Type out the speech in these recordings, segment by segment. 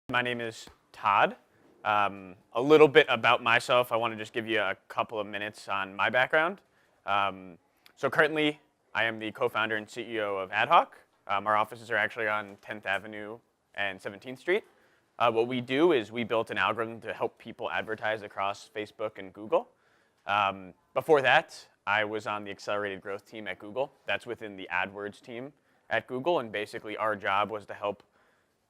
My name is Todd. A little bit about myself. I want to just give you a couple of minutes on my background. So currently, I am the co-founder and CEO of AdHawk. Our offices are actually on 10th Avenue and 17th Street. What we do is we built an algorithm to help people advertise across Facebook and Google. Before that, I was on the accelerated growth team at Google. That's within the Adwords team at Google, and basically our job was to help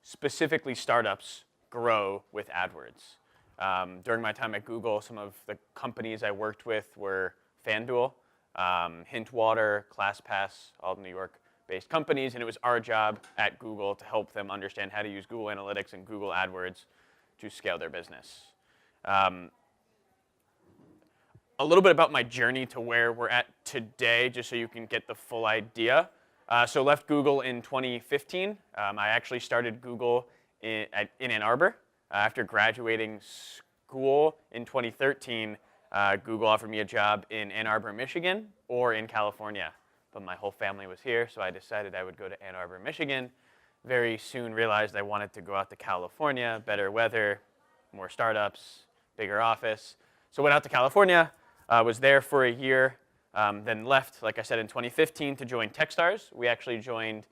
specifically startups grow with AdWords. During my time at Google, some of the companies I worked with were FanDuel, Hintwater, ClassPass, all New York-based companies, and it was our job at Google to help them understand how to use Google Analytics and Google AdWords to scale their business. A little bit about my journey to where we're at today, just so you can get the full idea. So left Google in 2015. I actually started Google in Ann Arbor. After graduating school in 2013, Google offered me a job in Ann Arbor, Michigan, or in California. But my whole family was here, so I decided I would go to Ann Arbor, Michigan. Very soon realized I wanted to go out to California, better weather, more startups, bigger office. So went out to California, was there for a year, then left, like I said, in 2015 to join Techstars. We actually joined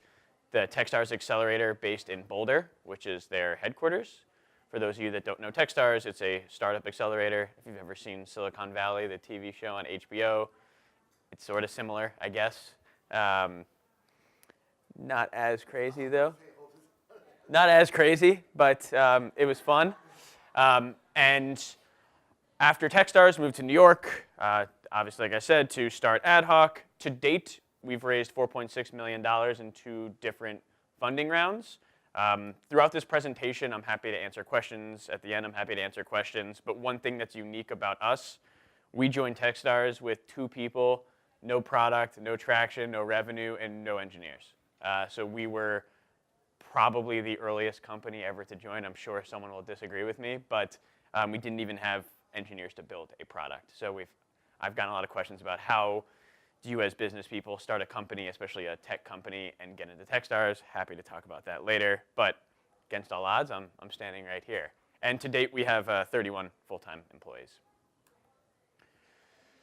the Techstars Accelerator based in Boulder, which is their headquarters. For those of you that don't know Techstars, it's a startup accelerator. If you've ever seen Silicon Valley, the TV show on HBO, it's sort of similar, I guess. Not as crazy, though. Not as crazy, but it was fun. And after Techstars, moved to New York, obviously, like I said, to start AdHawk. To date, we've raised $4.6 million in 2 different funding rounds. Throughout this presentation, I'm happy to answer questions. At the end, I'm happy to answer questions. But one thing that's unique about us, we joined Techstars with 2 people, no product, no traction, no revenue, and no engineers. So we were probably the earliest company ever to join. I'm sure someone will disagree with me, but we didn't even have engineers to build a product. So I've gotten a lot of questions about how do you as business people start a company, especially a tech company, and get into Techstars. Happy to talk about that later. But against all odds, I'm standing right here. And to date, we have 31 full-time employees.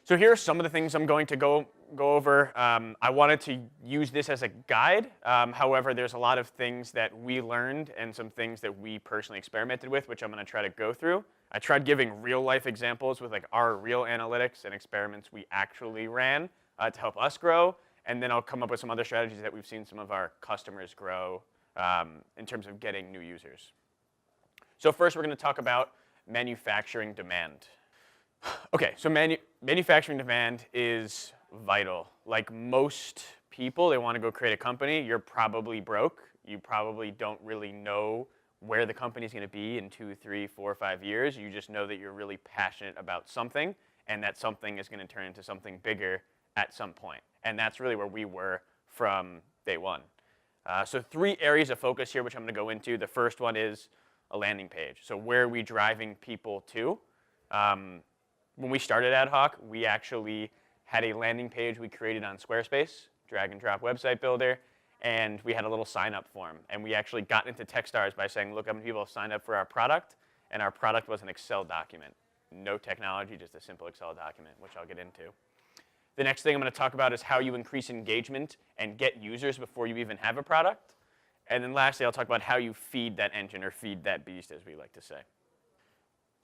So here are some of the things I'm going to go over. I wanted to use this as a guide. However, there's a lot of things that we learned and some things that we personally experimented with, which I'm going to try to go through. I tried giving real-life examples with our real analytics and experiments we actually ran to help us grow. And then I'll come up with some other strategies that we've seen some of our customers grow in terms of getting new users. So first, we're going to talk about manufacturing demand. Okay, so manufacturing demand is vital. Like most people, they want to go create a company. You're probably broke. You probably don't really know where the company's going to be in 2, 3, 4, 5 years. You just know that you're really passionate about something, and that something is going to turn into something bigger at some point. And that's really where we were from day one. So 3 areas of focus here, which I'm going to go into. The first one is a landing page. So where are we driving people to? When we started AdHawk, we actually had a landing page we created on Squarespace, drag and drop website builder, and we had a little sign-up form. And we actually got into Techstars by saying, look how many people have signed up for our product, and our product was an Excel document. No technology, just a simple Excel document, which I'll get into. The next thing I'm going to talk about is how you increase engagement and get users before you even have a product. And then lastly, I'll talk about how you feed that engine, or feed that beast, as we like to say.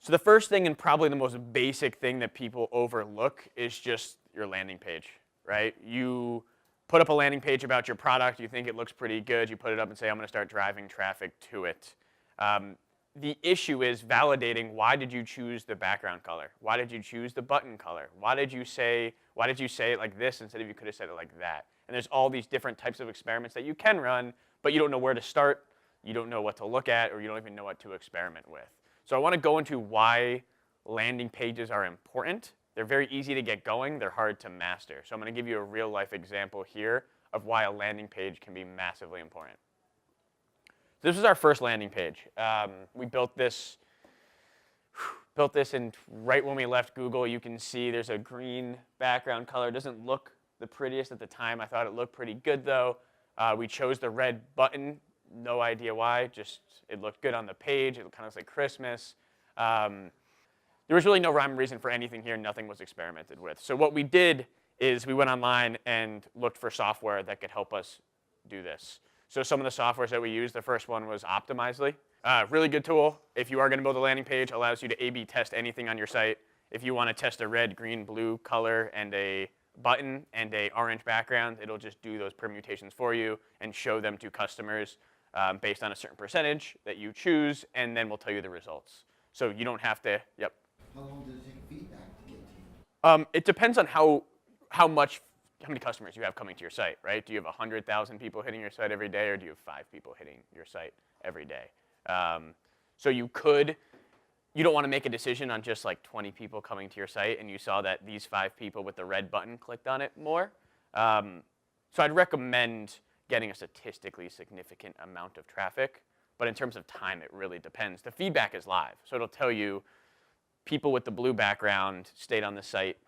So the first thing, and probably the most basic thing that people overlook, is just your landing page, right? You put up a landing page about your product. You think it looks pretty good. You put it up and say, I'm going to start driving traffic to it. The issue is validating, why did you choose the background color? Why did you choose the button color? Why did you say it like this instead of you could have said it like that? And there's all these different types of experiments that you can run, but you don't know where to start, you don't know what to look at, or you don't even know what to experiment with. So I want to go into why landing pages are important. They're very easy to get going. They're hard to master. So I'm going to give you a real-life example here of why a landing page can be massively important. This was our first landing page. We built this in right when we left Google. You can see there's a green background color. It doesn't look the prettiest at the time. I thought it looked pretty good, though. We chose the red button No idea why, just it looked good on the page. It kind of looks like Christmas. There was really no rhyme or reason for anything here. Nothing was experimented with. So what we did is we went online and looked for software that could help us do this. So some of the softwares that we used, the first one was Optimizely. Really good tool. If you are going to build a landing page, allows you to A/B test anything on your site. If you want to test a red, green, blue color and a button and a orange background, it'll just do those permutations for you and show them to customers based on a certain percentage that you choose, and then we'll tell you the results. So you don't have to, yep. How long does it take feedback to get to you? It depends on how many customers you have coming to your site, right? Do you have 100,000 people hitting your site every day, or do you have 5 people hitting your site every day? So you don't want to make a decision on just like 20 people coming to your site, and you saw that these 5 people with the red button clicked on it more. So I'd recommend getting a statistically significant amount of traffic, but in terms of time, it really depends. The feedback is live, so it'll tell you people with the blue background stayed on the site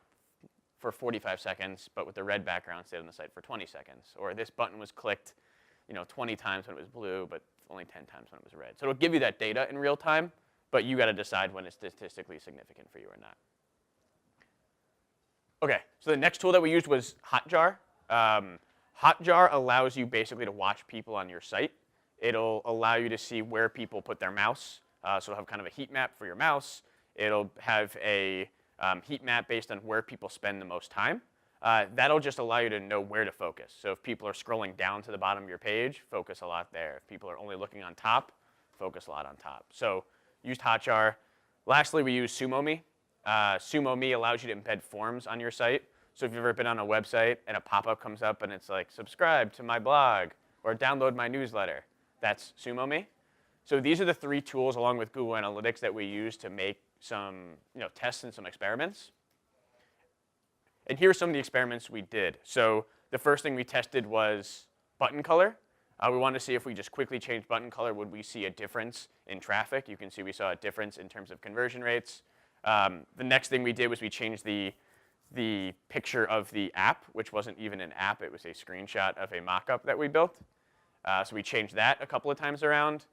for 45 seconds, but with the red background stayed on the site for 20 seconds. Or this button was clicked 20 times when it was blue, but only 10 times when it was red. So it'll give you that data in real time, but you got to decide when it's statistically significant for you or not. Okay, so the next tool that we used was Hotjar. Hotjar allows you basically to watch people on your site. It'll allow you to see where people put their mouse. So it'll have kind of a heat map for your mouse. It'll have a heat map based on where people spend the most time. That'll just allow you to know where to focus. So if people are scrolling down to the bottom of your page, focus a lot there. If people are only looking on top, focus a lot on top. So used Hotjar. Lastly, we use SumoMe. SumoMe allows you to embed forms on your site. So if you've ever been on a website and a pop-up comes up and it's like, subscribe to my blog or download my newsletter, that's SumoMe. So these are the 3 tools along with Google Analytics that we use to make some tests and some experiments. And here are some of the experiments we did. So the first thing we tested was button color. We wanted to see if we just quickly changed button color, would we see a difference in traffic? You can see we saw a difference in terms of conversion rates. The next thing we did was we changed the picture of the app, which wasn't even an app. It was a screenshot of a mock-up that we built. So we changed that a couple of times around.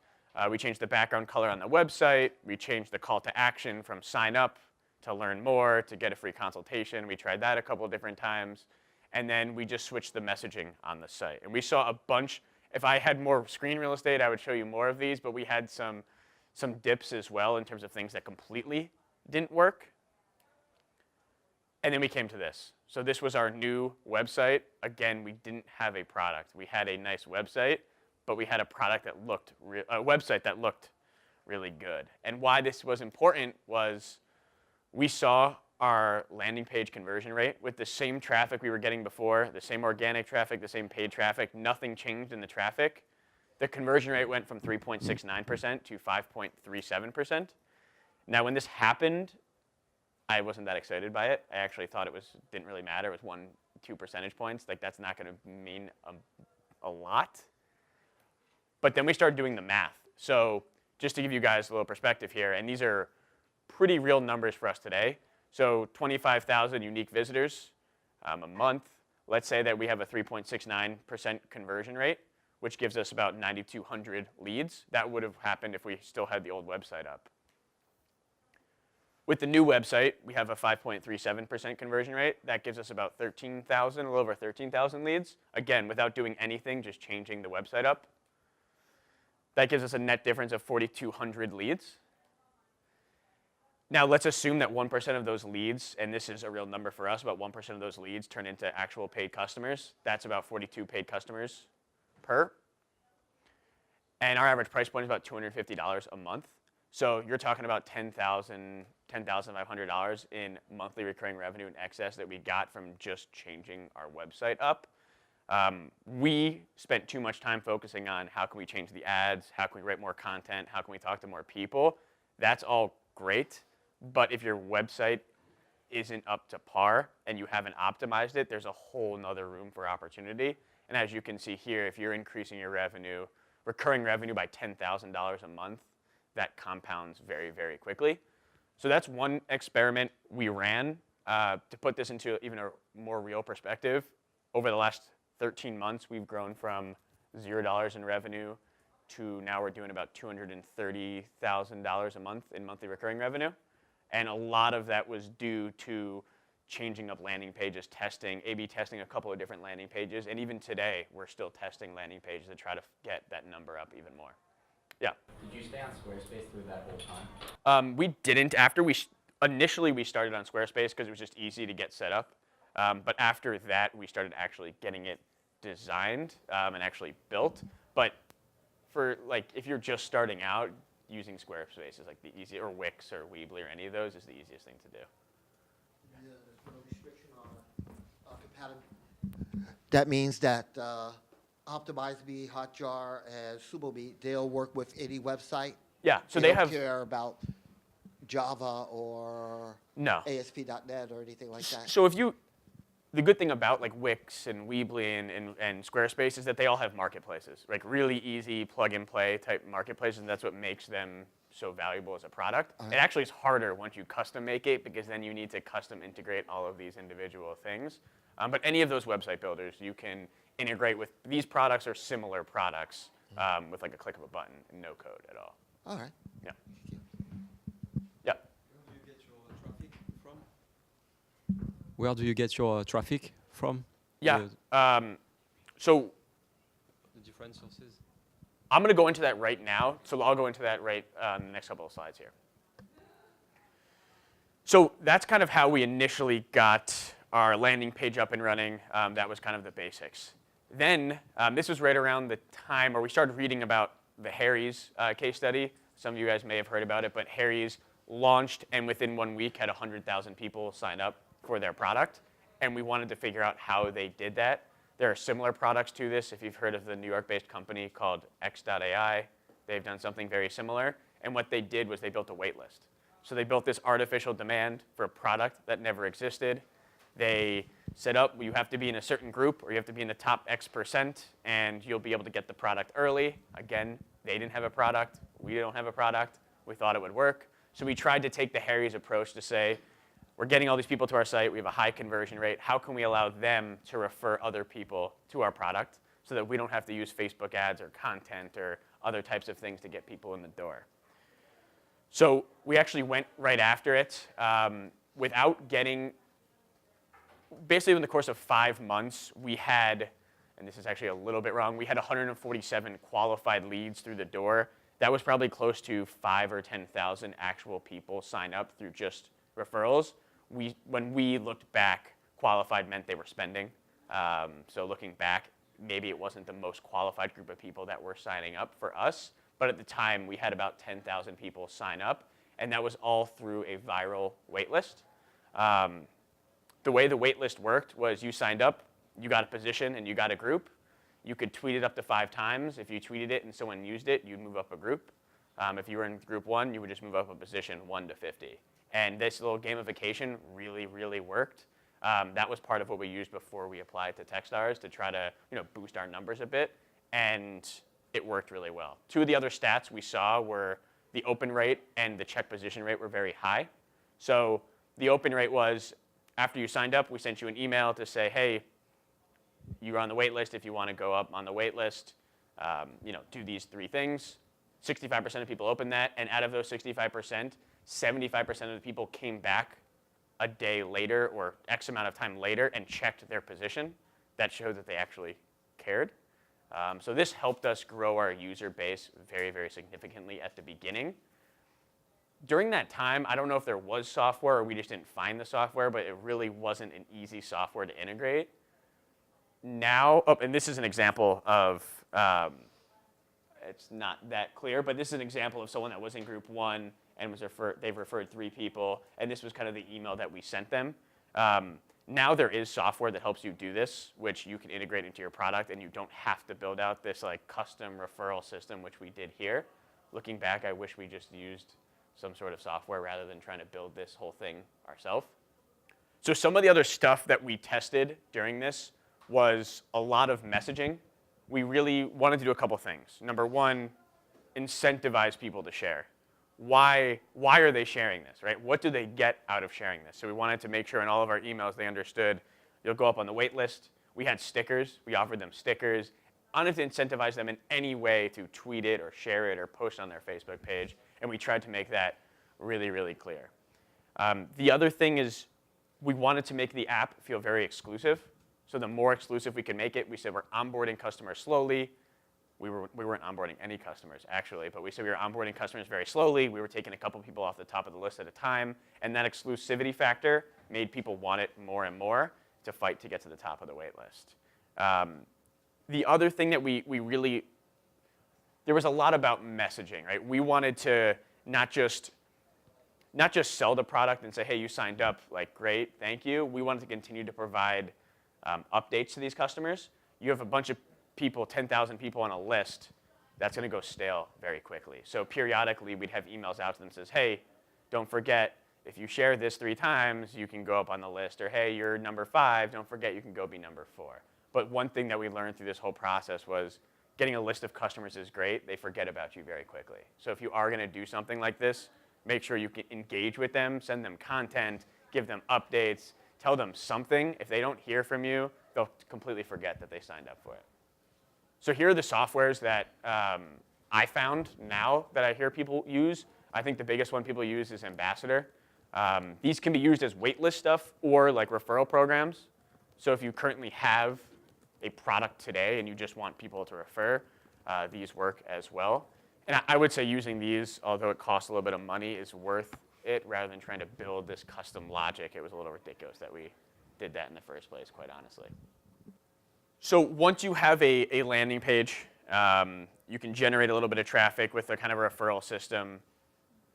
We changed the background color on the website. We changed the call to action from sign up to learn more to get a free consultation. We tried that a couple of different times. And then we just switched the messaging on the site. And we saw a bunch. If I had more screen real estate, I would show you more of these, but we had some dips as well in terms of things that completely didn't work. And then we came to this. So this was our new website. Again, we didn't have a product. We had a nice website, but we had a product that looked, a website that looked really good. And why this was important was we saw our landing page conversion rate with the same traffic we were getting before, the same organic traffic, the same paid traffic, nothing changed in the traffic. The conversion rate went from 3.69% to 5.37%. Now, when this happened, I wasn't that excited by it. I actually thought it didn't really matter. It was 1-2 percentage points. Like, that's not going to mean a lot. But then we started doing the math. So just to give you guys a little perspective here, and these are pretty real numbers for us today. So 25,000 unique visitors a month. Let's say that we have a 3.69% conversion rate, which gives us about 9,200 leads. That would have happened if we still had the old website up. With the new website, we have a 5.37% conversion rate. That gives us about 13,000, a little over 13,000 leads. Again, without doing anything, just changing the website up. That gives us a net difference of 4,200 leads. Now, let's assume that 1% of those leads, and this is a real number for us, about 1% of those leads turn into actual paid customers. That's about 42 paid customers per. And our average price point is about $250 a month. So you're talking about $10,500 in monthly recurring revenue in excess that we got from just changing our website up. We spent too much time focusing on how can we change the ads, how can we write more content, how can we talk to more people. That's all great, but if your website isn't up to par and you haven't optimized it, there's a whole nother room for opportunity. And as you can see here, if you're increasing your revenue, recurring revenue by $10,000 a month, that compounds very, very quickly. So that's one experiment we ran. To put this into even a more real perspective, over the last 13 months, we've grown from $0 in revenue to now we're doing about $230,000 a month in monthly recurring revenue. And a lot of that was due to changing up landing pages, testing, A/B testing a couple of different landing pages. And even today, we're still testing landing pages to try to get that number up even more. Yeah. Did you stay on Squarespace through that whole time? We didn't. After initially we started on Squarespace because it was just easy to get set up. But after that, we started actually getting it designed and actually built. But for like, if you're just starting out, using Squarespace is like the easy, or Wix or Weebly or any of those is the easiest thing to do. Yeah, there's no restriction on compatibility. That means that OptimizeMe, Hotjar, and SumoMe, they'll work with any website. Yeah, so they don't have. care about Java or No. ASP.NET or anything like that. So the good thing about like Wix and Weebly and Squarespace is that they all have marketplaces, like really easy plug and play type marketplaces, and that's what makes them so valuable as a product. It actually is harder once you custom make it because then you need to custom integrate all of these individual things. But any of those website builders, you can integrate with these products or similar products with like a click of a button and no code at all. All right. Yeah. Yeah. Where do you get your traffic from? Yeah. So The different sources. I'm going to go into that right now. So I'll go into that right in the next couple of slides here. So that's kind of how we initially got our landing page up and running. That was kind of the basics. Then this was right around the time where we started reading about the Harry's case study. Some of you guys may have heard about it, but Harry's launched and within 1 week had 100,000 people sign up for their product. And we wanted to figure out how they did that. There are similar products to this. If you've heard of the New York-based company called X.AI, they've done something very similar. And what they did was they built a wait list. So they built this artificial demand for a product that never existed. They set up, you have to be in a certain group or you have to be in the top X%, and you'll be able to get the product early. Again, they didn't have a product. We don't have a product. We thought it would work. So we tried to take the Harry's approach to say, we're getting all these people to our site. We have a high conversion rate. How can we allow them to refer other people to our product so that we don't have to use Facebook ads or content or other types of things to get people in the door? So we actually went right after it without getting, basically in the course of 5 months, we had, and this is actually a little bit wrong, we had 147 qualified leads through the door. That was probably close to 5,000 or 10,000 actual people sign up through just referrals. When we looked back, qualified meant they were spending. So looking back, maybe it wasn't the most qualified group of people that were signing up for us, but at the time we had about 10,000 people sign up, and that was all through a viral waitlist. The way the waitlist worked was you signed up, you got a position, and you got a group. You could tweet it up to 5 times. If you tweeted it and someone used it, you'd move up a group. If you were in group 1, you would just move up a position 1 to 50. And this little gamification really, really worked. That was part of what we used before we applied to Techstars to try to boost our numbers a bit, and it worked really well. 2 of the other stats we saw were the open rate and the check position rate were very high. So the open rate was, after you signed up, we sent you an email to say, hey, you're on the wait list. If you want to go up on the wait list, do these 3 things. 65% of people opened that, and out of those 65%, 75% of the people came back a day later or X amount of time later and checked their position. That showed that they actually cared. So this helped us grow our user base very, very significantly at the beginning. During that time, I don't know if there was software or we just didn't find the software, but it really wasn't an easy software to integrate. Now, and this is an example of, it's not that clear, but this is an example of someone that was in group 1 and they've referred 3 people, and this was kind of the email that we sent them. Now there is software that helps you do this, which you can integrate into your product, and you don't have to build out this like custom referral system, which we did here. Looking back, I wish we just used some sort of software rather than trying to build this whole thing ourselves. So some of the other stuff that we tested during this was a lot of messaging. We really wanted to do a couple things. Number 1, incentivize people to share. Why are they sharing this, right? What do they get out of sharing this? So we wanted to make sure in all of our emails they understood you'll go up on the wait list. We had stickers. We offered them stickers. wanted to incentivize them in any way to tweet it or share it or post on their Facebook page, and we tried to make that really, really clear. The other thing is we wanted to make the app feel very exclusive. So the more exclusive we could make it, we said we're onboarding customers slowly. We weren't onboarding any customers, actually, but we said we were onboarding customers very slowly. We were taking a couple people off the top of the list at a time, and that exclusivity factor made people want it more and more to fight to get to the top of the wait list. The other thing that we really, there was a lot about messaging, right? We wanted to not just sell the product and say, hey, you signed up, like, great, thank you. We wanted to continue to provide updates to these customers. You have a bunch of people, 10,000 people on a list, that's going to go stale very quickly. So periodically, we'd have emails out to them that says, hey, don't forget, if you share this 3 times, you can go up on the list. Or, hey, you're number 5, don't forget, you can go be number 4. But one thing that we learned through this whole process was getting a list of customers is great. They forget about you very quickly. So if you are going to do something like this, make sure you can engage with them, send them content, give them updates, tell them something. If they don't hear from you, they'll completely forget that they signed up for it. So here are the softwares that I found now that I hear people use. I think the biggest one people use is Ambassador. These can be used as waitlist stuff or like referral programs. So if you currently have a product today and you just want people to refer, these work as well. And I would say using these, although it costs a little bit of money, is worth it rather than trying to build this custom logic. It was a little ridiculous that we did that in the first place, quite honestly. So once you have a landing page, you can generate a little bit of traffic with a kind of a referral system.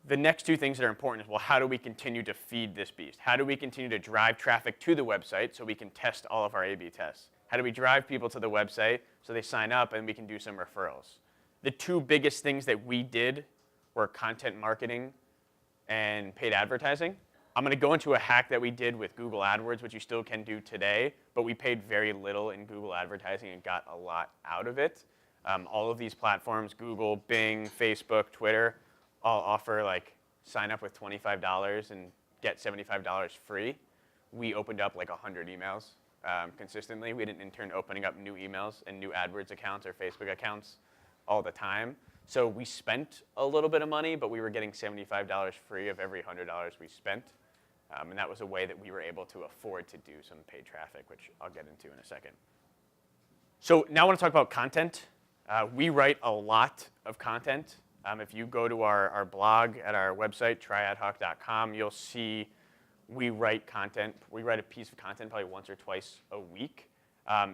The next 2 things that are important is, well, how do we continue to feed this beast? How do we continue to drive traffic to the website so we can test all of our A/B tests? How do we drive people to the website so they sign up and we can do some referrals? The 2 biggest things that we did were content marketing and paid advertising. I'm going to go into a hack that we did with Google Adwords, which you still can do today, but we paid very little in Google advertising and got a lot out of it. All of these platforms, Google, Bing, Facebook, Twitter, all offer like sign up with $25 and get $75 free. We opened up like 100 emails consistently. We had an intern opening up new emails and new AdWords accounts or Facebook accounts all the time. So we spent a little bit of money, but we were getting $75 free of every $100 we spent. And that was a way that we were able to afford to do some paid traffic, which I'll get into in a second. So now I want to talk about content. We write a lot of content. If you go to our blog at our website, tryadhawk.com, you'll see we write content. We write a piece of content probably once or twice a week.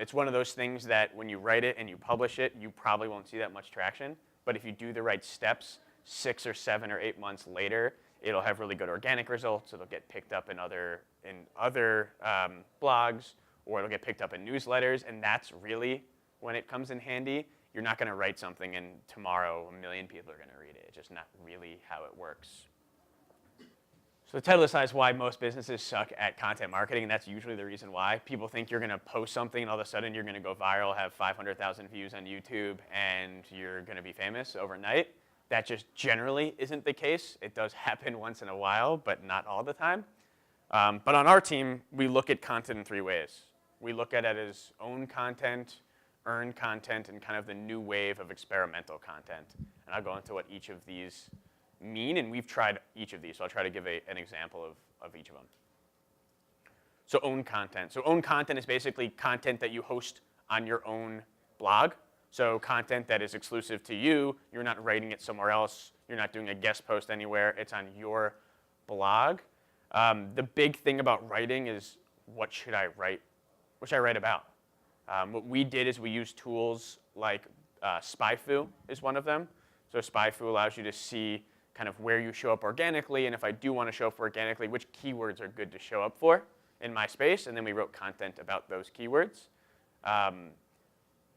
It's one of those things that when you write it and you publish it, you probably won't see that much traction. But if you do the right steps, 6 or 7 or 8 months later, it'll have really good organic results. It'll get picked up in other blogs, or it'll get picked up in newsletters. And that's really when it comes in handy. You're not going to write something and tomorrow 1 million people are going to read it. It's just not really how it works. So the title of this slide is why most businesses suck at content marketing, and that's usually the reason why. People think you're going to post something and all of a sudden you're going to go viral, have 500,000 views on YouTube, and you're going to be famous overnight. That just generally isn't the case. It does happen once in a while, but not all the time. But on our team, we look at content in 3 ways. We look at it as own content, earned content, and kind of the new wave of experimental content. And I'll go into what each of these mean, and we've tried each of these, so I'll try to give an example of each of them. So own content. So own content is basically content that you host on your own blog. So content that is exclusive to you. You're not writing it somewhere else. You're not doing a guest post anywhere. It's on your blog. The big thing about writing is what should I write? What should I write about? What we did is we used tools like SpyFu is one of them. So SpyFu allows you to see kind of where you show up organically, and if I do want to show up organically, which keywords are good to show up for in my space, and then we wrote content about those keywords.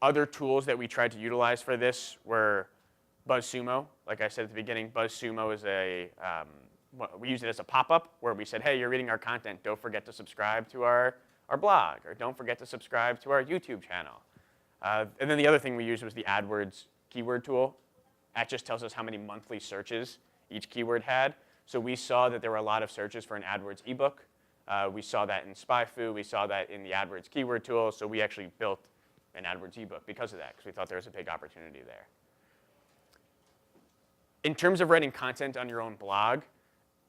Other tools that we tried to utilize for this were BuzzSumo. Like I said at the beginning, BuzzSumo is we use it as a pop-up where we said, hey, you're reading our content, don't forget to subscribe to our blog, or don't forget to subscribe to our YouTube channel. And then the other thing we used was the Adwords keyword tool. That just tells us how many monthly searches each keyword had. So we saw that there were a lot of searches for an Adwords ebook. We saw that in SpyFu. We saw that in the Adwords keyword tool. So we actually built an AdWords ebook because of that, because we thought there was a big opportunity there. In terms of writing content on your own blog,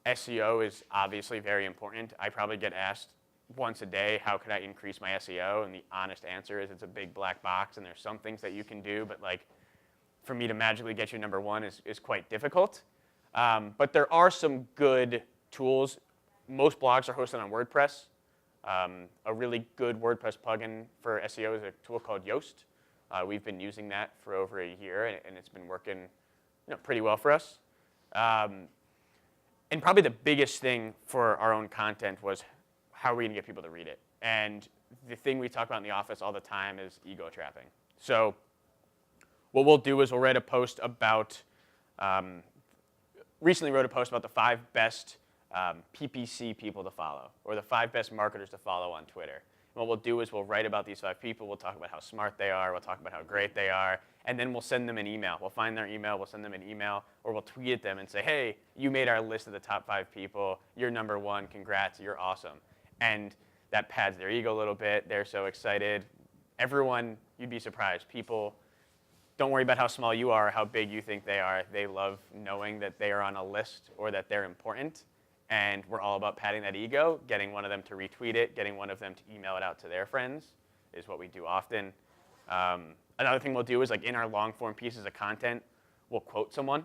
SEO is obviously very important. I probably get asked once a day, how could I increase my SEO? And the honest answer is it's a big black box, and there's some things that you can do, but like for me to magically get you number one is quite difficult. But there are some good tools. Most blogs are hosted on WordPress. A really good WordPress plugin for SEO is a tool called Yoast. We've been using that for over a year, and it's been working pretty well for us. And probably the biggest thing for our own content was how are we going to get people to read it? And the thing we talk about in the office all the time is ego trapping. So what we'll do is we'll write a post about, recently wrote a post about the 5 best PPC people to follow, or the 5 best marketers to follow on Twitter. And what we'll do is we'll write about these 5 people, we'll talk about how smart they are, we'll talk about how great they are, and then we'll send them an email. We'll find their email, we'll send them an email, or we'll tweet at them and say, hey, you made our list of the top 5 people, you're number 1, congrats, you're awesome. And that pads their ego a little bit, they're so excited. Everyone, you'd be surprised, people don't worry about how small you are or how big you think they are. They love knowing that they are on a list or that they're important. And we're all about padding that ego. Getting one of them to retweet it, getting one of them to email it out to their friends is what we do often. Another thing we'll do is like in our long form pieces of content, we'll quote someone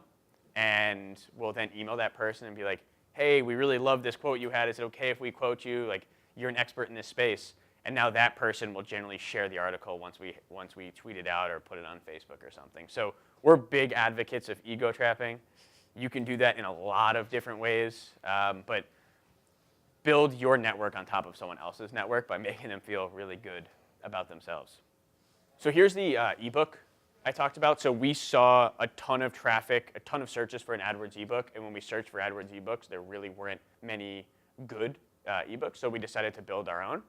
and we'll then email that person and be like, hey, we really love this quote you had. Is it okay if we quote you? Like, you're an expert in this space. And now that person will generally share the article once we tweet it out or put it on Facebook or something. So we're big advocates of ego trapping. You can do that in a lot of different ways, but build your network on top of someone else's network by making them feel really good about themselves. So here's the ebook I talked about. So we saw a ton of traffic, a ton of searches for an AdWords ebook, and when we searched for AdWords ebooks, there really weren't many good ebooks, so we decided to build our own.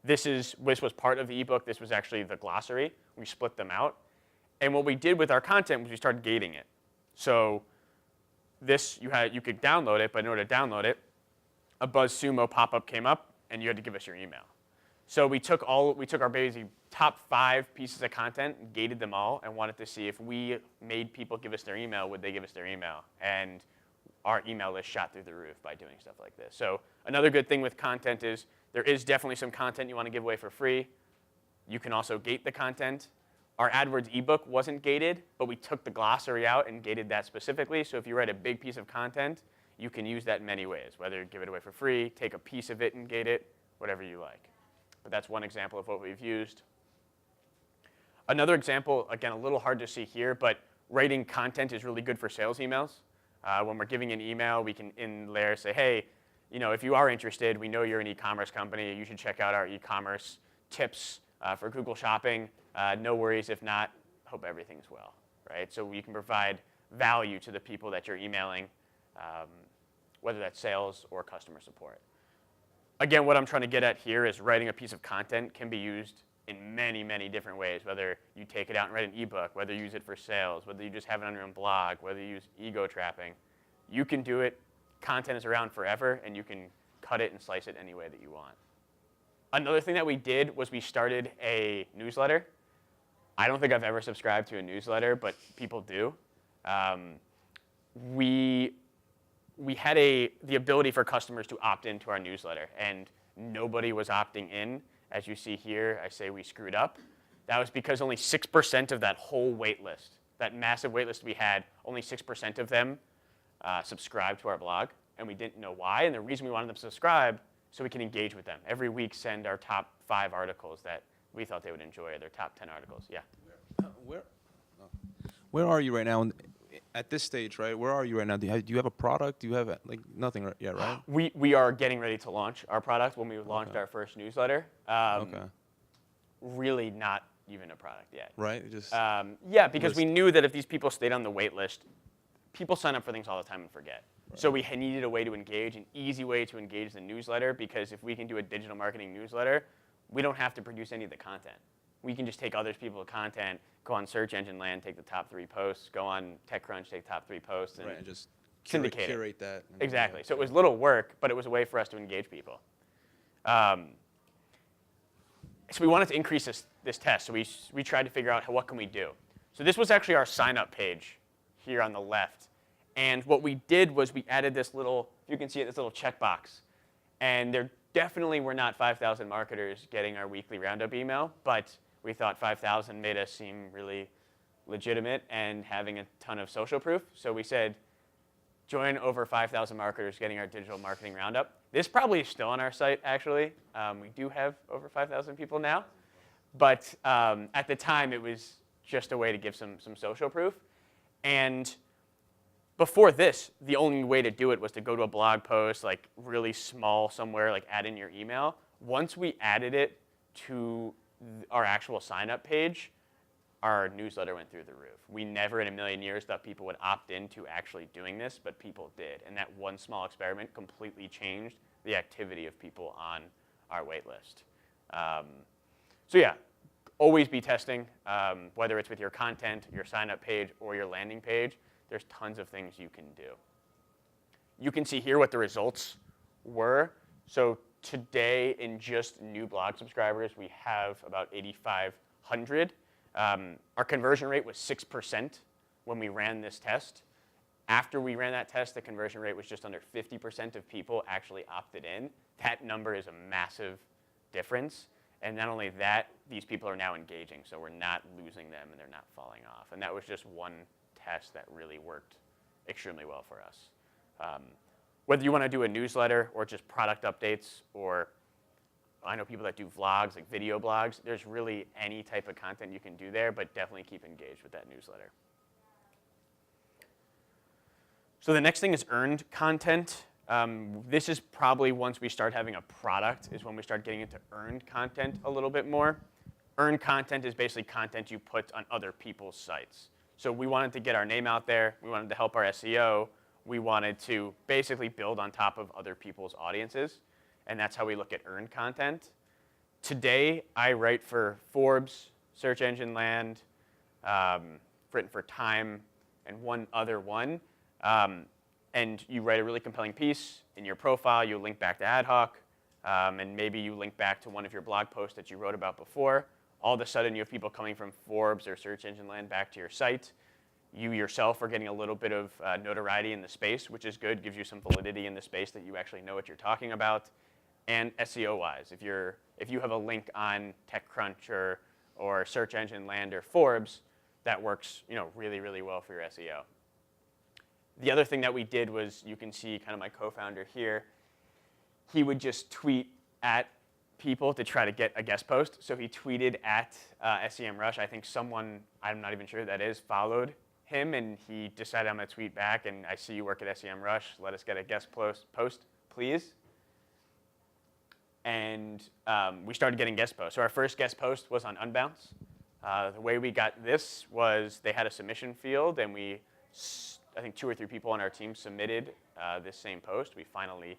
This was part of the ebook. This was actually the glossary. We split them out. And what we did with our content was we started gating it. So this, you could download it, but in order to download it, a BuzzSumo pop-up came up, and you had to give us your email. So we took our basically top 5 pieces of content, and gated them all, and wanted to see if we made people give us their email, would they give us their email? And our email list shot through the roof by doing stuff like this. So another good thing with content is there is definitely some content you want to give away for free. You can also gate the content. Our AdWords ebook wasn't gated, but we took the glossary out and gated that specifically. So if you write a big piece of content, you can use that in many ways, whether give it away for free, take a piece of it and gate it, whatever you like. But that's one example of what we've used. Another example, again, a little hard to see here, but writing content is really good for sales emails. When we're giving an email, we can in there say, hey, if you are interested, we know you're an e-commerce company, you should check out our e-commerce tips for Google Shopping. No worries if not, hope everything's well, right? So we can provide value to the people that you're emailing, whether that's sales or customer support. Again, what I'm trying to get at here is writing a piece of content can be used in many, many different ways, whether you take it out and write an ebook, whether you use it for sales, whether you just have it on your own blog, whether you use ego trapping. You can do it. Content is around forever, and you can cut it and slice it any way that you want. Another thing that we did was we started a newsletter. I don't think I've ever subscribed to a newsletter, but people do. We had the ability for customers to opt into our newsletter, and nobody was opting in. As you see here, I say we screwed up. That was because only 6% of that whole wait list, that massive wait list we had, only 6% of them subscribed to our blog, and we didn't know why. And the reason we wanted them to subscribe, so we can engage with them. Every week, send our top 5 articles that we thought they would enjoy, their top 10 articles. Yeah. Where are you right now? At this stage, right? Where are you right now? Do you have a product? Do you have nothing yet, right? We are getting ready to launch our product when we launched our first newsletter. Really not even a product yet. Right? Yeah, because we knew that if these people stayed on the wait list, people sign up for things all the time and forget. Right. So we needed a way to engage, an easy way to engage the newsletter, because if we can do a digital marketing newsletter, we don't have to produce any of the content. We can just take other people's content, go on search engine land, take the top 3 posts, go on TechCrunch, take the top 3 posts, and just curate that. Exactly. So it was little work, but it was a way for us to engage people. So we wanted to increase this test. So we tried to figure out what can we do. So this was actually our sign-up page here on the left. And what we did was we added this little, you can see it, this little checkbox. And there definitely were not 5,000 marketers getting our weekly roundup email, but we thought 5,000 made us seem really legitimate and having a ton of social proof. So we said, join over 5,000 marketers getting our digital marketing roundup. This probably is still on our site, actually. We do have over 5,000 people now. But at the time, it was just a way to give some social proof. And before this, the only way to do it was to go to a blog post, like really small somewhere, like add in your email. Once we added it to our actual sign-up page, our newsletter went through the roof. We never in a million years thought people would opt into actually doing this, but people did. And that one small experiment completely changed the activity of people on our wait list. So yeah, always be testing, whether it's with your content, your sign-up page, or your landing page. There's tons of things you can do. You can see here what the results were. So today, in just new blog subscribers, we have about 8,500. Our conversion rate was 6% when we ran this test. After we ran that test, the conversion rate was just under 50% of people actually opted in. That number is a massive difference. And not only that, these people are now engaging, so we're not losing them and they're not falling off. And that was just one test that really worked extremely well for us. Whether you want to do a newsletter or just product updates, or I know people that do vlogs, like video blogs, there's really any type of content you can do there, but definitely keep engaged with that newsletter. So the next thing is earned content. This is probably once we start having a product is when we start getting into earned content a little bit more. Earned content is basically content you put on other people's sites. So we wanted to get our name out there. We wanted to help our SEO. We wanted to basically build on top of other people's audiences. And that's how we look at earned content. Today, I write for Forbes, Search Engine Land, written for Time, and one other one. And you write a really compelling piece. In your profile, you link back to AdHawk. And maybe you link back to one of your blog posts that you wrote about before. All of a sudden, you have people coming from Forbes or Search Engine Land back to your site. You yourself are getting a little bit of notoriety in the space, which is good, gives you some validity in the space that you actually know what you're talking about. And SEO-wise, if you have a link on TechCrunch or Search Engine Land or Forbes, that works really, really well for your SEO. The other thing that we did was, you can see kind of my co-founder here, he would just tweet at people to try to get a guest post. So he tweeted at SEMrush. I think someone, I'm not even sure who that is, followed him, and he decided I'm going to tweet back, and I see you work at SEMrush. Let us get a guest post, please. And we started getting guest posts. So our first guest post was on Unbounce. The way we got this was they had a submission field, and I think 2 or 3 people on our team submitted this same post. We finally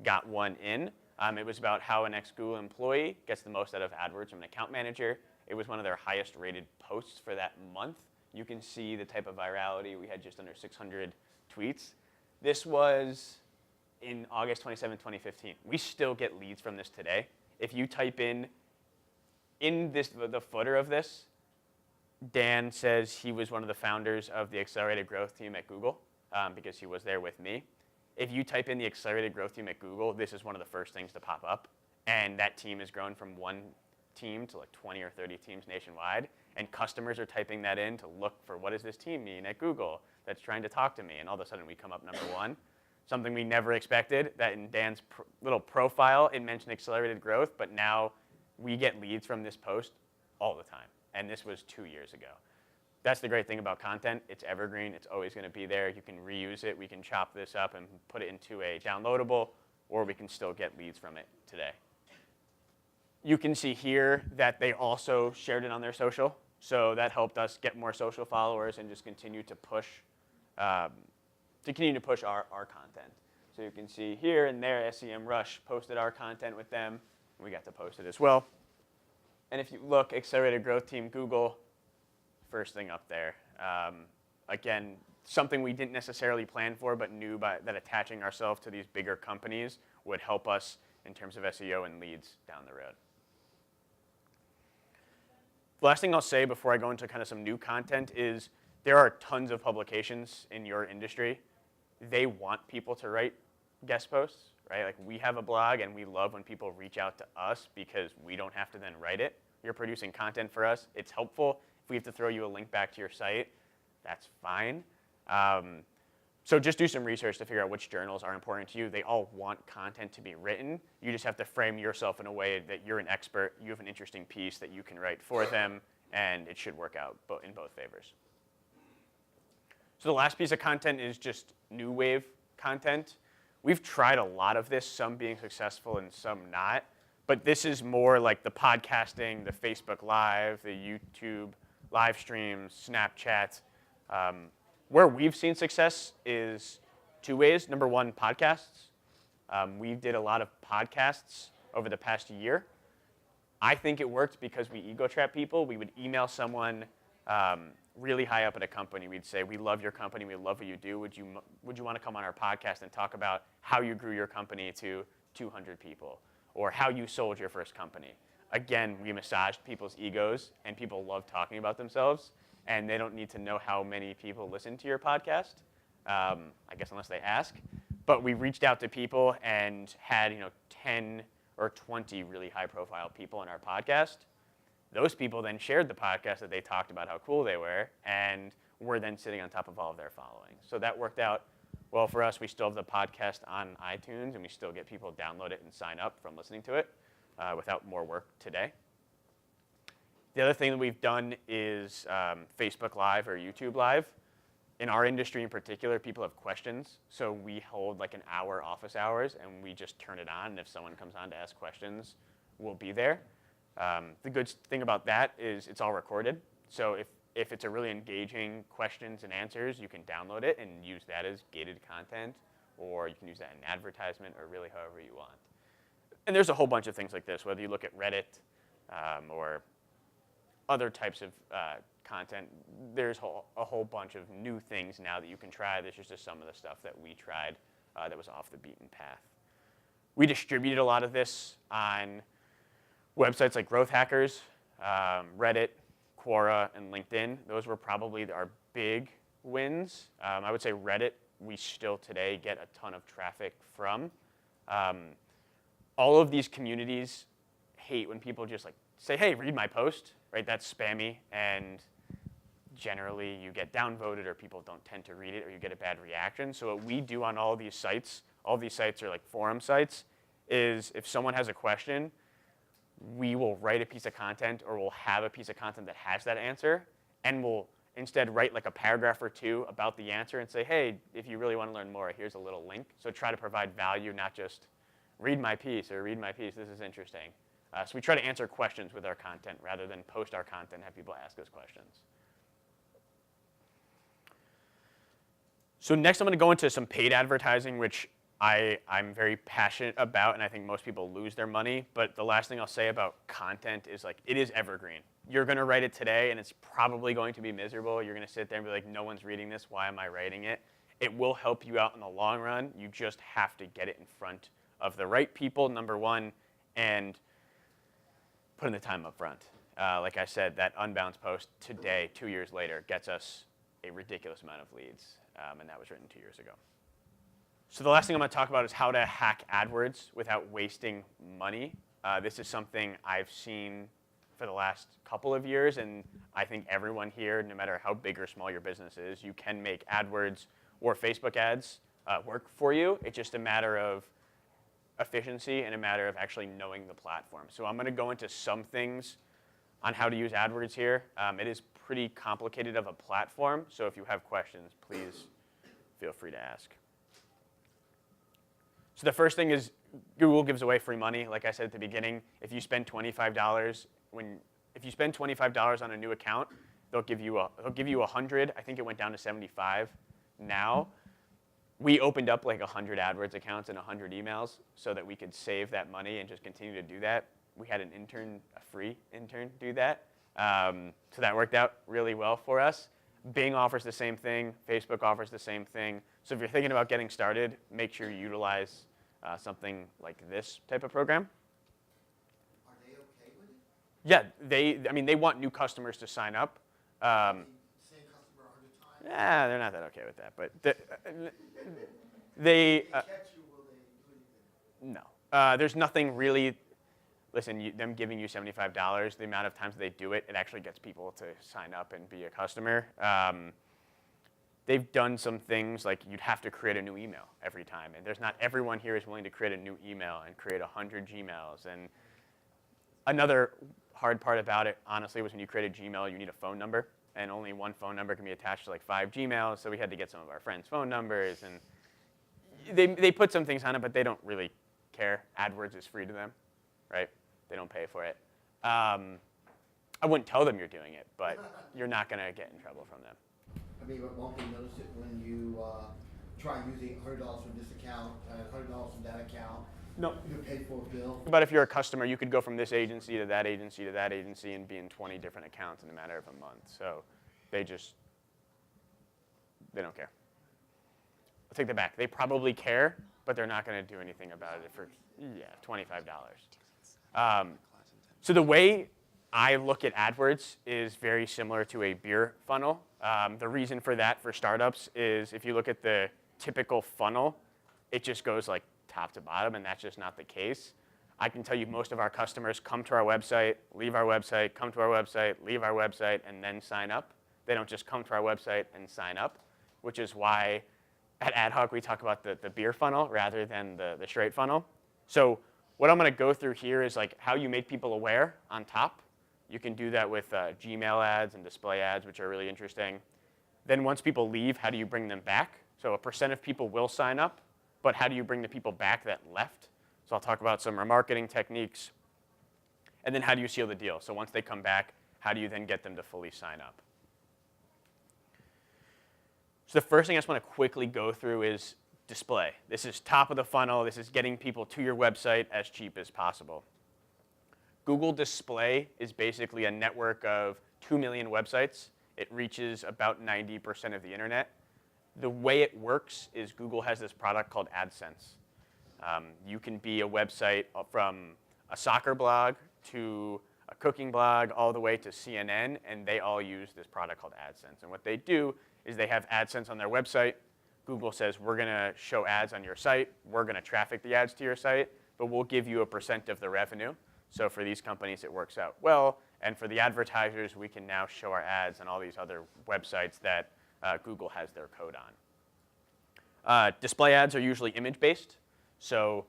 got one in. It was about how an ex-Google employee gets the most out of AdWords from an account manager. It was one of their highest rated posts for that month. You can see the type of virality. We had just under 600 tweets. This was in August 27, 2015. We still get leads from this today. If you type in the footer of this, Dan says he was one of the founders of the accelerated growth team at Google because he was there with me. If you type in the accelerated growth team at Google, this is one of the first things to pop up. And that team has grown from 1 team to like 20 or 30 teams nationwide. And customers are typing that in to look for what does this team mean at Google that's trying to talk to me. And all of a sudden we come up number 1. Something we never expected, that in Dan's little profile, it mentioned accelerated growth, but now we get leads from this post all the time. And this was 2 years ago. That's the great thing about content. It's evergreen. It's always going to be there. You can reuse it. We can chop this up and put it into a downloadable, or we can still get leads from it today. You can see here that they also shared it on their social. So that helped us get more social followers and just continue to push our content. So you can see here and there, SEMrush posted our content with them. We got to post it as well. And if you look, Accelerated Growth Team Google, first thing up there. Again, something we didn't necessarily plan for, but knew that attaching ourselves to these bigger companies would help us in terms of SEO and leads down the road. last thing I'll say before I go into kind of some new content is there are tons of publications in your industry. They want people to write guest posts, right? Like we have a blog and we love when people reach out to us because we don't have to then write it. You're producing content for us. It's helpful. If we have to throw you a link back to your site, that's fine. So just do some research to figure out which journals are important to you. They all want content to be written. You just have to frame yourself in a way that you're an expert, you have an interesting piece that you can write for them, and it should work out in both favors. So the last piece of content is just new wave content. We've tried a lot of this, some being successful and some not. But this is more like the podcasting, the Facebook Live, the YouTube live streams, Snapchat. Where we've seen success is two ways. Number one, podcasts. We did a lot of podcasts over the past year. I think it worked because we ego trap people. We would email someone really high up at a company. We'd say, we love your company, we love what you do. Would you want to come on our podcast and talk about how you grew your company to 200 people? Or how you sold your first company? Again, we massaged people's egos, and people love talking about themselves, and they don't need to know how many people listen to your podcast, I guess unless they ask. But we reached out to people and had 10 or 20 really high-profile people on our podcast. Those people then shared the podcast that they talked about how cool they were, and we're then sitting on top of all of their following. So that worked out well for us. We still have the podcast on iTunes, and we still get people download it and sign up from listening to it without more work today. The other thing that we've done is Facebook Live or YouTube Live. In our industry in particular, people have questions, so we hold like an hour office hours, and we just turn it on, and if someone comes on to ask questions, we'll be there. The good thing about that is it's all recorded, so if it's a really engaging questions and answers, you can download it and use that as gated content, or you can use that in advertisement, or really however you want. And there's a whole bunch of things like this, whether you look at Reddit or other types of content. There's a whole bunch of new things now that you can try. This is just some of the stuff that we tried that was off the beaten path. We distributed a lot of this on websites like Growth Hackers, Reddit, Quora, and LinkedIn. Those were probably our big wins. I would say Reddit, we still today get a ton of traffic from. All of these communities hate when people just like say, hey, read my post, right? That's spammy, and generally you get downvoted, or people don't tend to read it, or you get a bad reaction. So what we do on all these sites are like forum sites, is if someone has a question, we will write a piece of content, or we'll have a piece of content that has that answer, and we'll instead write like a paragraph or two about the answer and say, hey, if you really want to learn more, here's a little link. So try to provide value, not just read my piece, this is interesting. So we try to answer questions with our content rather than post our content and have people ask us questions. So next I'm going to go into some paid advertising, which I'm very passionate about, and I think most people lose their money. But the last thing I'll say about content is like, it is evergreen. You're going to write it today, and it's probably going to be miserable. You're going to sit there and be like, no one's reading this. Why am I writing it? It will help you out in the long run. You just have to get it in front of the right people, number one, and put in the time up front. Like I said, that unbounce post today, 2 years later, gets us a ridiculous amount of leads, and that was written 2 years ago. So the last thing I'm going to talk about is how to hack AdWords without wasting money. This is something I've seen for the last couple of years, and I think everyone here, no matter how big or small your business is, you can make AdWords or Facebook ads work for you. It's just a matter of efficiency and a matter of actually knowing the platform. So I'm going to go into some things on how to use AdWords here. It is pretty complicated of a platform, so if you have questions, please feel free to ask. So the first thing is Google gives away free money. Like I said at the beginning, if you spend $25 on a new account, they'll give you 100. I think it went down to 75 now. We opened up like 100 AdWords accounts and 100 emails so that we could save that money and just continue to do that. We had an intern, a free intern, do that. So that worked out really well for us. Bing offers the same thing. Facebook offers the same thing. So if you're thinking about getting started, make sure you utilize something like this type of program. Are they okay with it? Yeah, I mean, they want new customers to sign up. Same customer 100 times? Yeah, they're not that okay with that, but they Catch you, will they do anything? no. There's nothing really. Listen, them giving you $75, the amount of times they do it, it actually gets people to sign up and be a customer. They've done some things like you'd have to create a new email every time, and there's not everyone here is willing to create a new email and create 100 Gmails. And another hard part about it, honestly, was when you create a Gmail, you need a phone number, and only one phone number can be attached to like 5 Gmails, so we had to get some of our friends' phone numbers, and they put some things on it, but they don't really care. AdWords is free to them, right? They don't pay for it. I wouldn't tell them you're doing it, but you're not going to get in trouble from them. I mean, but won't they notice it when you try using $100 from this account and $100 from that account? No. You pay for a bill? But if you're a customer, you could go from this agency to that agency to that agency and be in 20 different accounts in a matter of a month. So they don't care. I'll take that back. They probably care, but they're not going to do anything about it for, $25. So the way I look at AdWords is very similar to a beer funnel. The reason for that for startups is if you look at the typical funnel, it just goes like top to bottom, and that's just not the case. I can tell you most of our customers come to our website, leave our website, come to our website, leave our website, and then sign up. They don't just come to our website and sign up, which is why at AdHawk we talk about the beer funnel rather than the straight funnel. So what I'm going to go through here is like how you make people aware on top. You can do that with Gmail ads and display ads, which are really interesting. Then once people leave, how do you bring them back? So 1% of people will sign up, but how do you bring the people back that left? So I'll talk about some remarketing techniques. And then how do you seal the deal? So once they come back, how do you then get them to fully sign up? So the first thing I just want to quickly go through is display. This is top of the funnel. This is getting people to your website as cheap as possible. Google Display is basically a network of 2 million websites. It reaches about 90% of the internet. The way it works is Google has this product called AdSense. You can be a website from a soccer blog to a cooking blog all the way to CNN, and they all use this product called AdSense. And what they do is they have AdSense on their website. Google says, we're going to show ads on your site. We're going to traffic the ads to your site, but we'll give you a % of the revenue. So for these companies, it works out well. And for the advertisers, we can now show our ads on all these other websites that Google has their code on. Display ads are usually image-based. So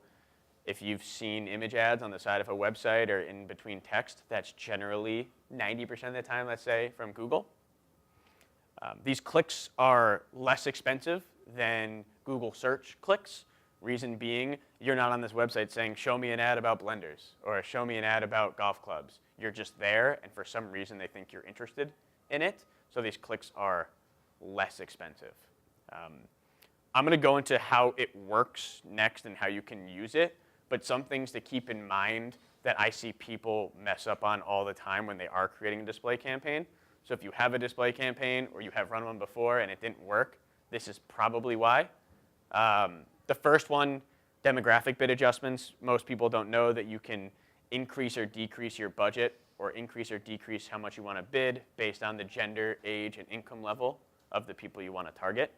if you've seen image ads on the side of a website or in between text, that's generally 90% of the time, let's say, from Google. These clicks are less expensive than Google search clicks. Reason being, you're not on this website saying, show me an ad about blenders or show me an ad about golf clubs. You're just there, and for some reason, they think you're interested in it. So these clicks are less expensive. I'm going to go into how it works next and how you can use it, but some things to keep in mind that I see people mess up on all the time when they are creating a display campaign. So if you have a display campaign or you have run one before and it didn't work, this is probably why. The first one, demographic bid adjustments. Most people don't know that you can increase or decrease your budget or increase or decrease how much you want to bid based on the gender, age, and income level of the people you want to target.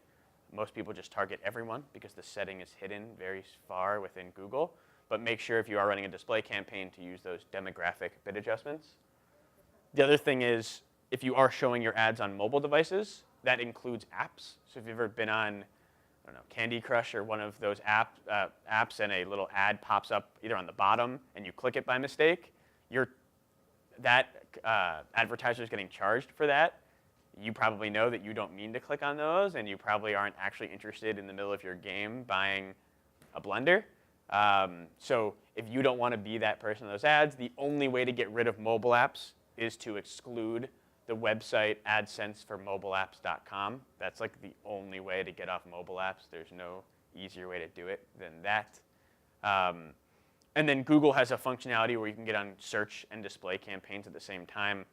Most people just target everyone because the setting is hidden very far within Google. But make sure if you are running a display campaign to use those demographic bid adjustments. The other thing is if you are showing your ads on mobile devices, that includes apps. So if you've ever been on, I don't know, Candy Crush or one of those apps and a little ad pops up either on the bottom and you click it by mistake, that advertiser is getting charged for that. You probably know that you don't mean to click on those, and you probably aren't actually interested in the middle of your game buying a blender. So if you don't want to be that person in those ads, the only way to get rid of mobile apps is to exclude the website AdSense for mobileapps.com. That's like the only way to get off mobile apps. There's no easier way to do it than that. And then Google has a functionality where you can get on search and display campaigns at the same time.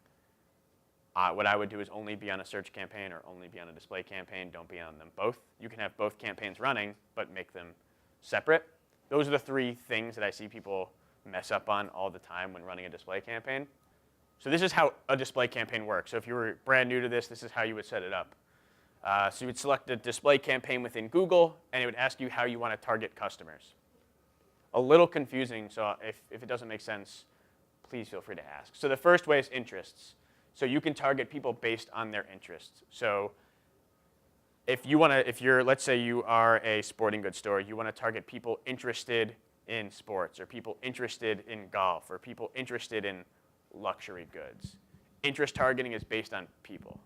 What I would do is only be on a search campaign or only be on a display campaign. Don't be on them both. You can have both campaigns running, but make them separate. Those are the 3 things that I see people mess up on all the time when running a display campaign. So this is how a display campaign works. So if you were brand new to this, this is how you would set it up. So you would select a display campaign within Google, and it would ask you how you want to target customers. A little confusing, so if it doesn't make sense, please feel free to ask. So the first way is interests. So you can target people based on their interests. So if you're, let's say you are a sporting goods store, you want to target people interested in sports, or people interested in golf, or people interested in luxury goods. Interest targeting is based on people.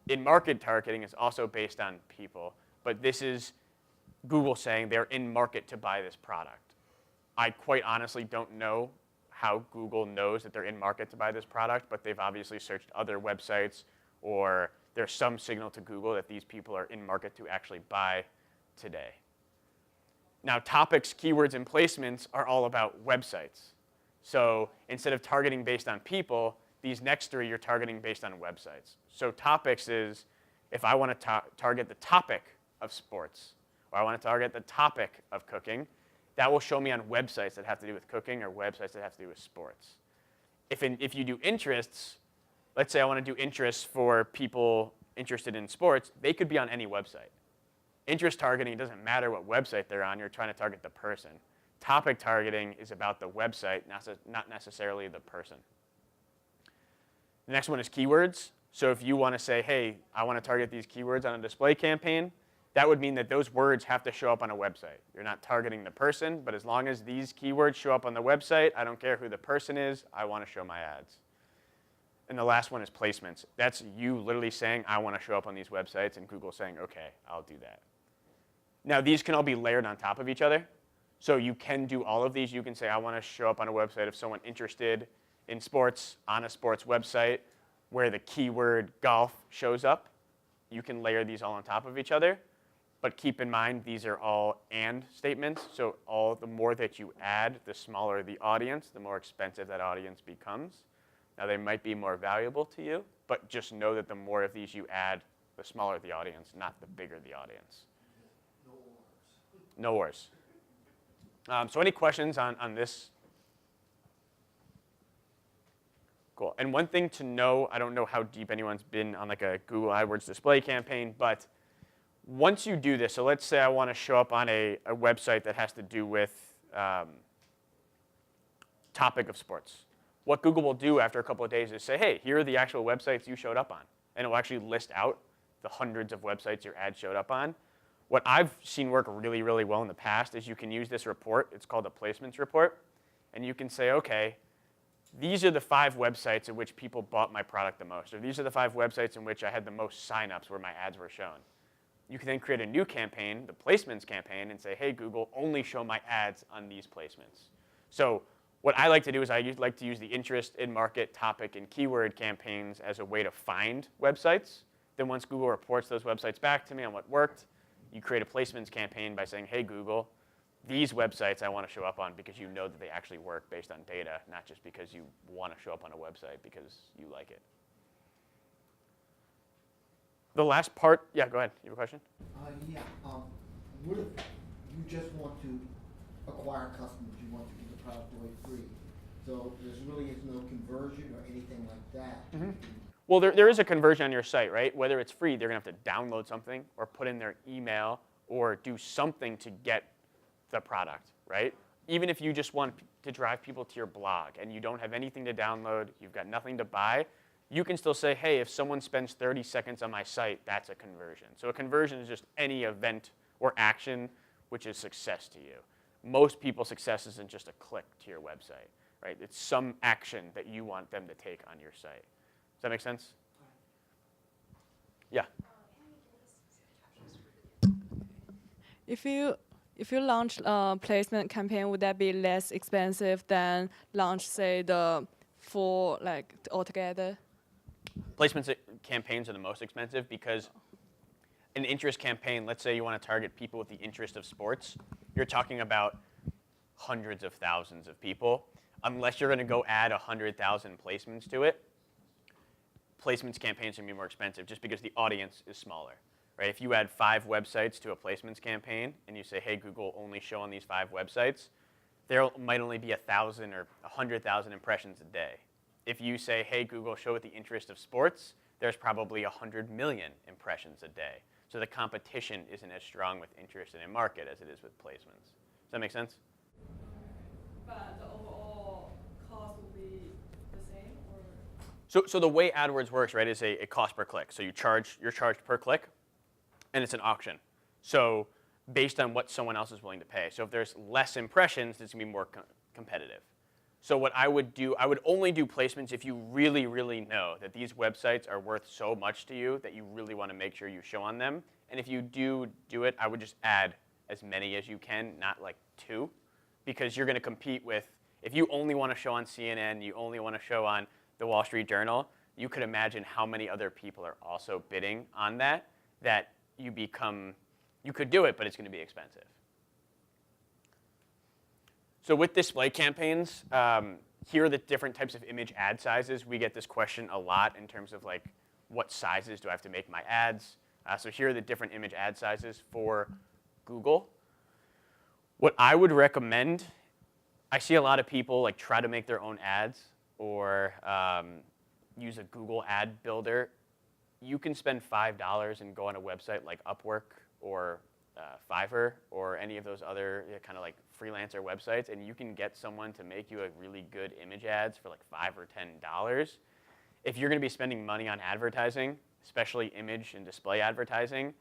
In-market targeting is also based on people, but this is Google saying they're in market to buy this product. I quite honestly don't know how Google knows that they're in market to buy this product, but they've obviously searched other websites, or there's some signal to Google that these people are in market to actually buy today. Now, topics, keywords, and placements are all about websites. So instead of targeting based on people, these next three you're targeting based on websites. So topics is if I want to target the topic of sports, or I want to target the topic of cooking, that will show me on websites that have to do with cooking or websites that have to do with sports. If you do interests, let's say I want to do interests for people interested in sports, they could be on any website. Interest targeting, doesn't matter what website they're on, you're trying to target the person. Topic targeting is about the website, not necessarily the person. The next one is keywords. So if you want to say, hey, I want to target these keywords on a display campaign, that would mean that those words have to show up on a website. You're not targeting the person, but as long as these keywords show up on the website, I don't care who the person is, I want to show my ads. And the last one is placements. That's you literally saying, I want to show up on these websites, and Google saying, OK, I'll do that. Now, these can all be layered on top of each other. So you can do all of these. You can say, I want to show up on a website of someone interested in sports on a sports website where the keyword golf shows up. You can layer these all on top of each other. But keep in mind, these are all and statements. So the more that you add, the smaller the audience, the more expensive that audience becomes. Now, they might be more valuable to you, but just know that the more of these you add, the smaller the audience, not the bigger the audience. No worries. So any questions on this? Cool. And one thing to know, I don't know how deep anyone's been on like a Google AdWords display campaign, but once you do this, so let's say I want to show up on a website that has to do with topic of sports. What Google will do after a couple of days is say, hey, here are the actual websites you showed up on. And it will actually list out the hundreds of websites your ad showed up on. What I've seen work really, really well in the past is you can use this report. It's called a placements report. And you can say, OK, these are the 5 websites in which people bought my product the most. Or these are the 5 websites in which I had the most signups where my ads were shown. You can then create a new campaign, the placements campaign, and say, hey, Google, only show my ads on these placements. So what I like to do is I like to use the interest, in-market, topic, and keyword campaigns as a way to find websites. Then once Google reports those websites back to me on what worked, you create a placements campaign by saying, hey, Google, these websites I want to show up on because you know that they actually work based on data, not just because you want to show up on a website because you like it. The last part, yeah, go ahead. You have a question? Yeah. What if you just want to acquire customers? You want to give the product away free. So there really is no conversion or anything like that. Mm-hmm. Well, there is a conversion on your site, right? Whether it's free, they're going to have to download something or put in their email or do something to get the product, right? Even if you just want to drive people to your blog and you don't have anything to download, you've got nothing to buy, you can still say, hey, if someone spends 30 seconds on my site, that's a conversion. So a conversion is just any event or action which is success to you. Most people's success isn't just a click to your website, right? It's some action that you want them to take on your site. Does that make sense? Yeah. If you launch a placement campaign, would that be less expensive than launch, say, the full altogether? Placement campaigns are the most expensive because an interest campaign, let's say you want to target people with the interest of sports, you're talking about hundreds of thousands of people. Unless you're going to go add 100,000 placements to it, placements campaigns are going to be more expensive just because the audience is smaller. Right? If you add 5 websites to a placements campaign and you say, hey, Google, only show on these 5 websites, there might only be 1,000 or 100,000 impressions a day. if you say, hey, Google, show it the interest of sports, there's probably 100 million impressions a day. So the competition isn't as strong with interest in a market as it is with placements. Does that make sense? But the overall cost will be the same, or? So the way AdWords works, right, is a cost per click. So you're charged per click, and it's an auction. So based on what someone else is willing to pay. So if there's less impressions, it's going to be more competitive. So what I would do, I would only do placements if you really, really know that these websites are worth so much to you that you really want to make sure you show on them. And if you do it, I would just add as many as you can, not like 2, because you're going to compete with, if you only want to show on CNN, you only want to show on the Wall Street Journal, you could imagine how many other people are also bidding on that you could do it, but it's going to be expensive. So with display campaigns, here are the different types of image ad sizes. We get this question a lot in terms of like, what sizes do I have to make my ads? So here are the different image ad sizes for Google. What I would recommend, I see a lot of people like try to make their own ads or use a Google ad builder. You can spend $5 and go on a website like Upwork or Fiverr or any of those other kind of like freelancer websites, and you can get someone to make you a really good image ads for like $5 or $10. If you're going to be spending money on advertising, especially image and display advertising,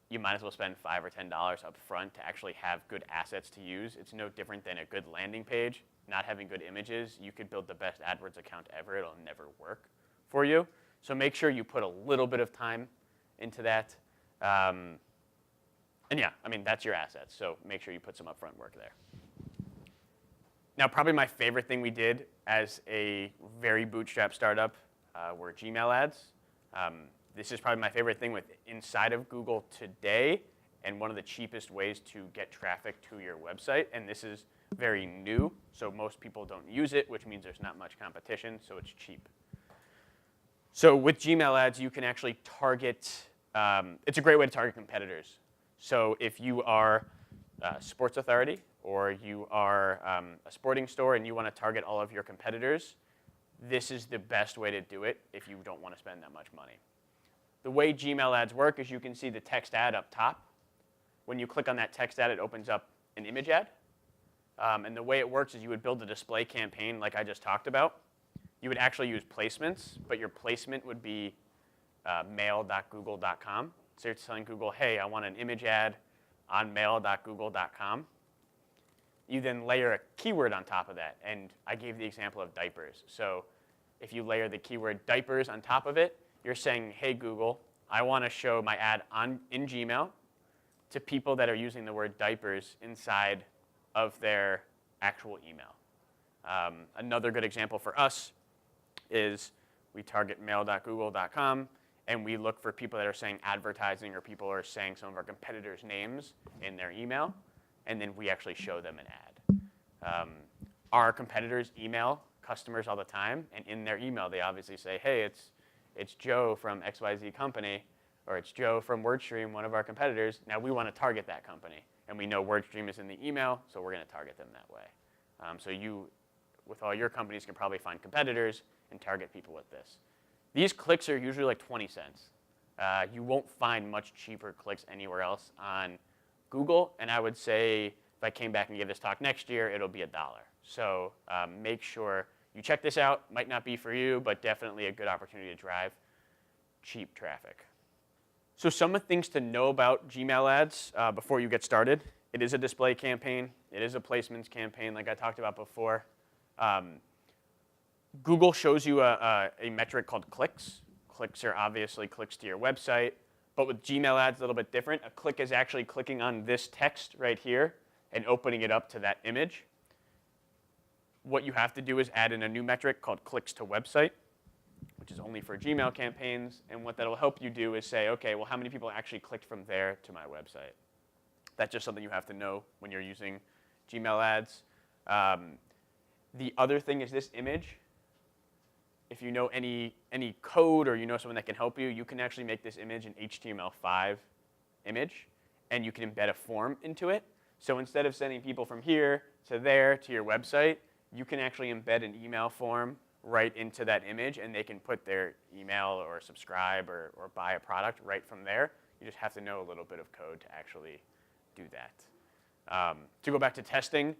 you might as well spend $5 or $10 up front to actually have good assets to use. It's no different than a good landing page. Not having good images, you could build the best AdWords account ever. It'll never work for you. So make sure you put a little bit of time into that. And yeah, I mean, that's your assets. So make sure you put some upfront work there. Now, probably my favorite thing we did as a very bootstrap startup were Gmail ads. This is probably my favorite thing with inside of Google today and one of the cheapest ways to get traffic to your website. And this is very new, so most people don't use it, which means there's not much competition, so it's cheap. So with Gmail ads, you can actually target, it's a great way to target competitors. So if you are a sports authority or you are a sporting store and you want to target all of your competitors, this is the best way to do it if you don't want to spend that much money. The way Gmail ads work is you can see the text ad up top. When you click on that text ad, it opens up an image ad. And the way it works is you would build a display campaign like I just talked about. You would actually use placements, but your placement would be mail.google.com. So you're telling Google, hey, I want an image ad on mail.google.com. You then layer a keyword on top of that. And I gave the example of diapers. So if you layer the keyword diapers on top of it, you're saying, hey, Google, I want to show my ad in Gmail to people that are using the word diapers inside of their actual email. Another good example for us is we target mail.google.com, and we look for people that are saying advertising or people are saying some of our competitors' names in their email, and then we actually show them an ad. Our competitors email customers all the time, and in their email they obviously say, hey, it's Joe from XYZ company, or it's Joe from WordStream, one of our competitors. Now we want to target that company, and we know WordStream is in the email, so we're going to target them that way. So you, with all your companies, can probably find competitors and target people with this. These clicks are usually like 20 cents. You won't find much cheaper clicks anywhere else on Google, and I would say if I came back and gave this talk next year, it'll be $1. So make sure you check this out. Might not be for you, but definitely a good opportunity to drive cheap traffic. So some of the things to know about Gmail ads before you get started. It is a display campaign. It is a placements campaign like I talked about before. Google shows you a metric called clicks. Clicks are obviously clicks to your website. But with Gmail ads, a little bit different. A click is actually clicking on this text right here and opening it up to that image. What you have to do is add in a new metric called clicks to website, which is only for Gmail campaigns. And what that will help you do is say, OK, well, how many people actually clicked from there to my website? That's just something you have to know when you're using Gmail ads. The other thing is this image. If you know any code or you know someone that can help you, you can actually make this image an HTML5 image, and you can embed a form into it. So instead of sending people from here to there to your website, you can actually embed an email form right into that image, and they can put their email or subscribe or buy a product right from there. You just have to know a little bit of code to actually do that. To go back to testing,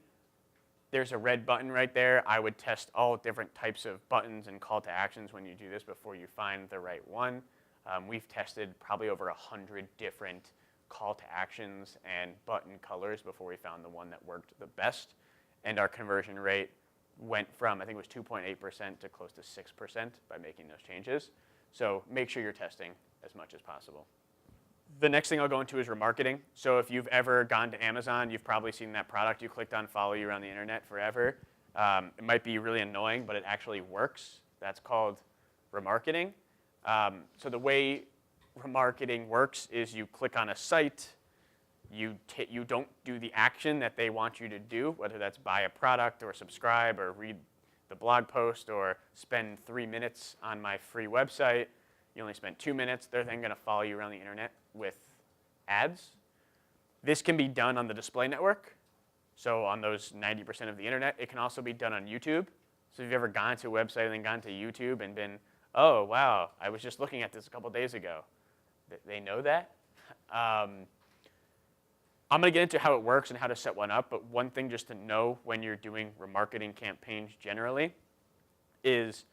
there's a red button right there. I would test all different types of buttons and call to actions when you do this before you find the right one. We've tested probably over 100 different call to actions and button colors before we found the one that worked the best. And our conversion rate went from, I think it was 2.8% to close to 6% by making those changes. So make sure you're testing as much as possible. The next thing I'll go into is remarketing. So if you've ever gone to Amazon, you've probably seen that product you clicked on follow you around the internet forever. It might be really annoying, but it actually works. That's called remarketing. So the way remarketing works is you click on a site, you don't do the action that they want you to do, whether that's buy a product or subscribe or read the blog post or spend 3 minutes on my free website. You only spend 2 minutes. They're then going to follow you around the internet with ads. This can be done on the display network. So on those 90% of the internet, it can also be done on YouTube. So if you've ever gone to a website and then gone to YouTube and been, oh, wow, I was just looking at this a couple days ago. They know that. I'm going to get into how it works and how to set one up, but one thing just to know when you're doing remarketing campaigns generally is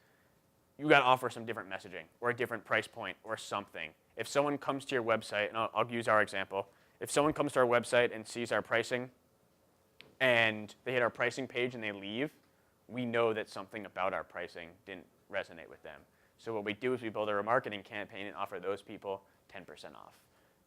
you got to offer some different messaging or a different price point or something. If someone comes to your website, and I'll use our example, if someone comes to our website and sees our pricing and they hit our pricing page and they leave, we know that something about our pricing didn't resonate with them. So what we do is we build a remarketing campaign and offer those people 10% off.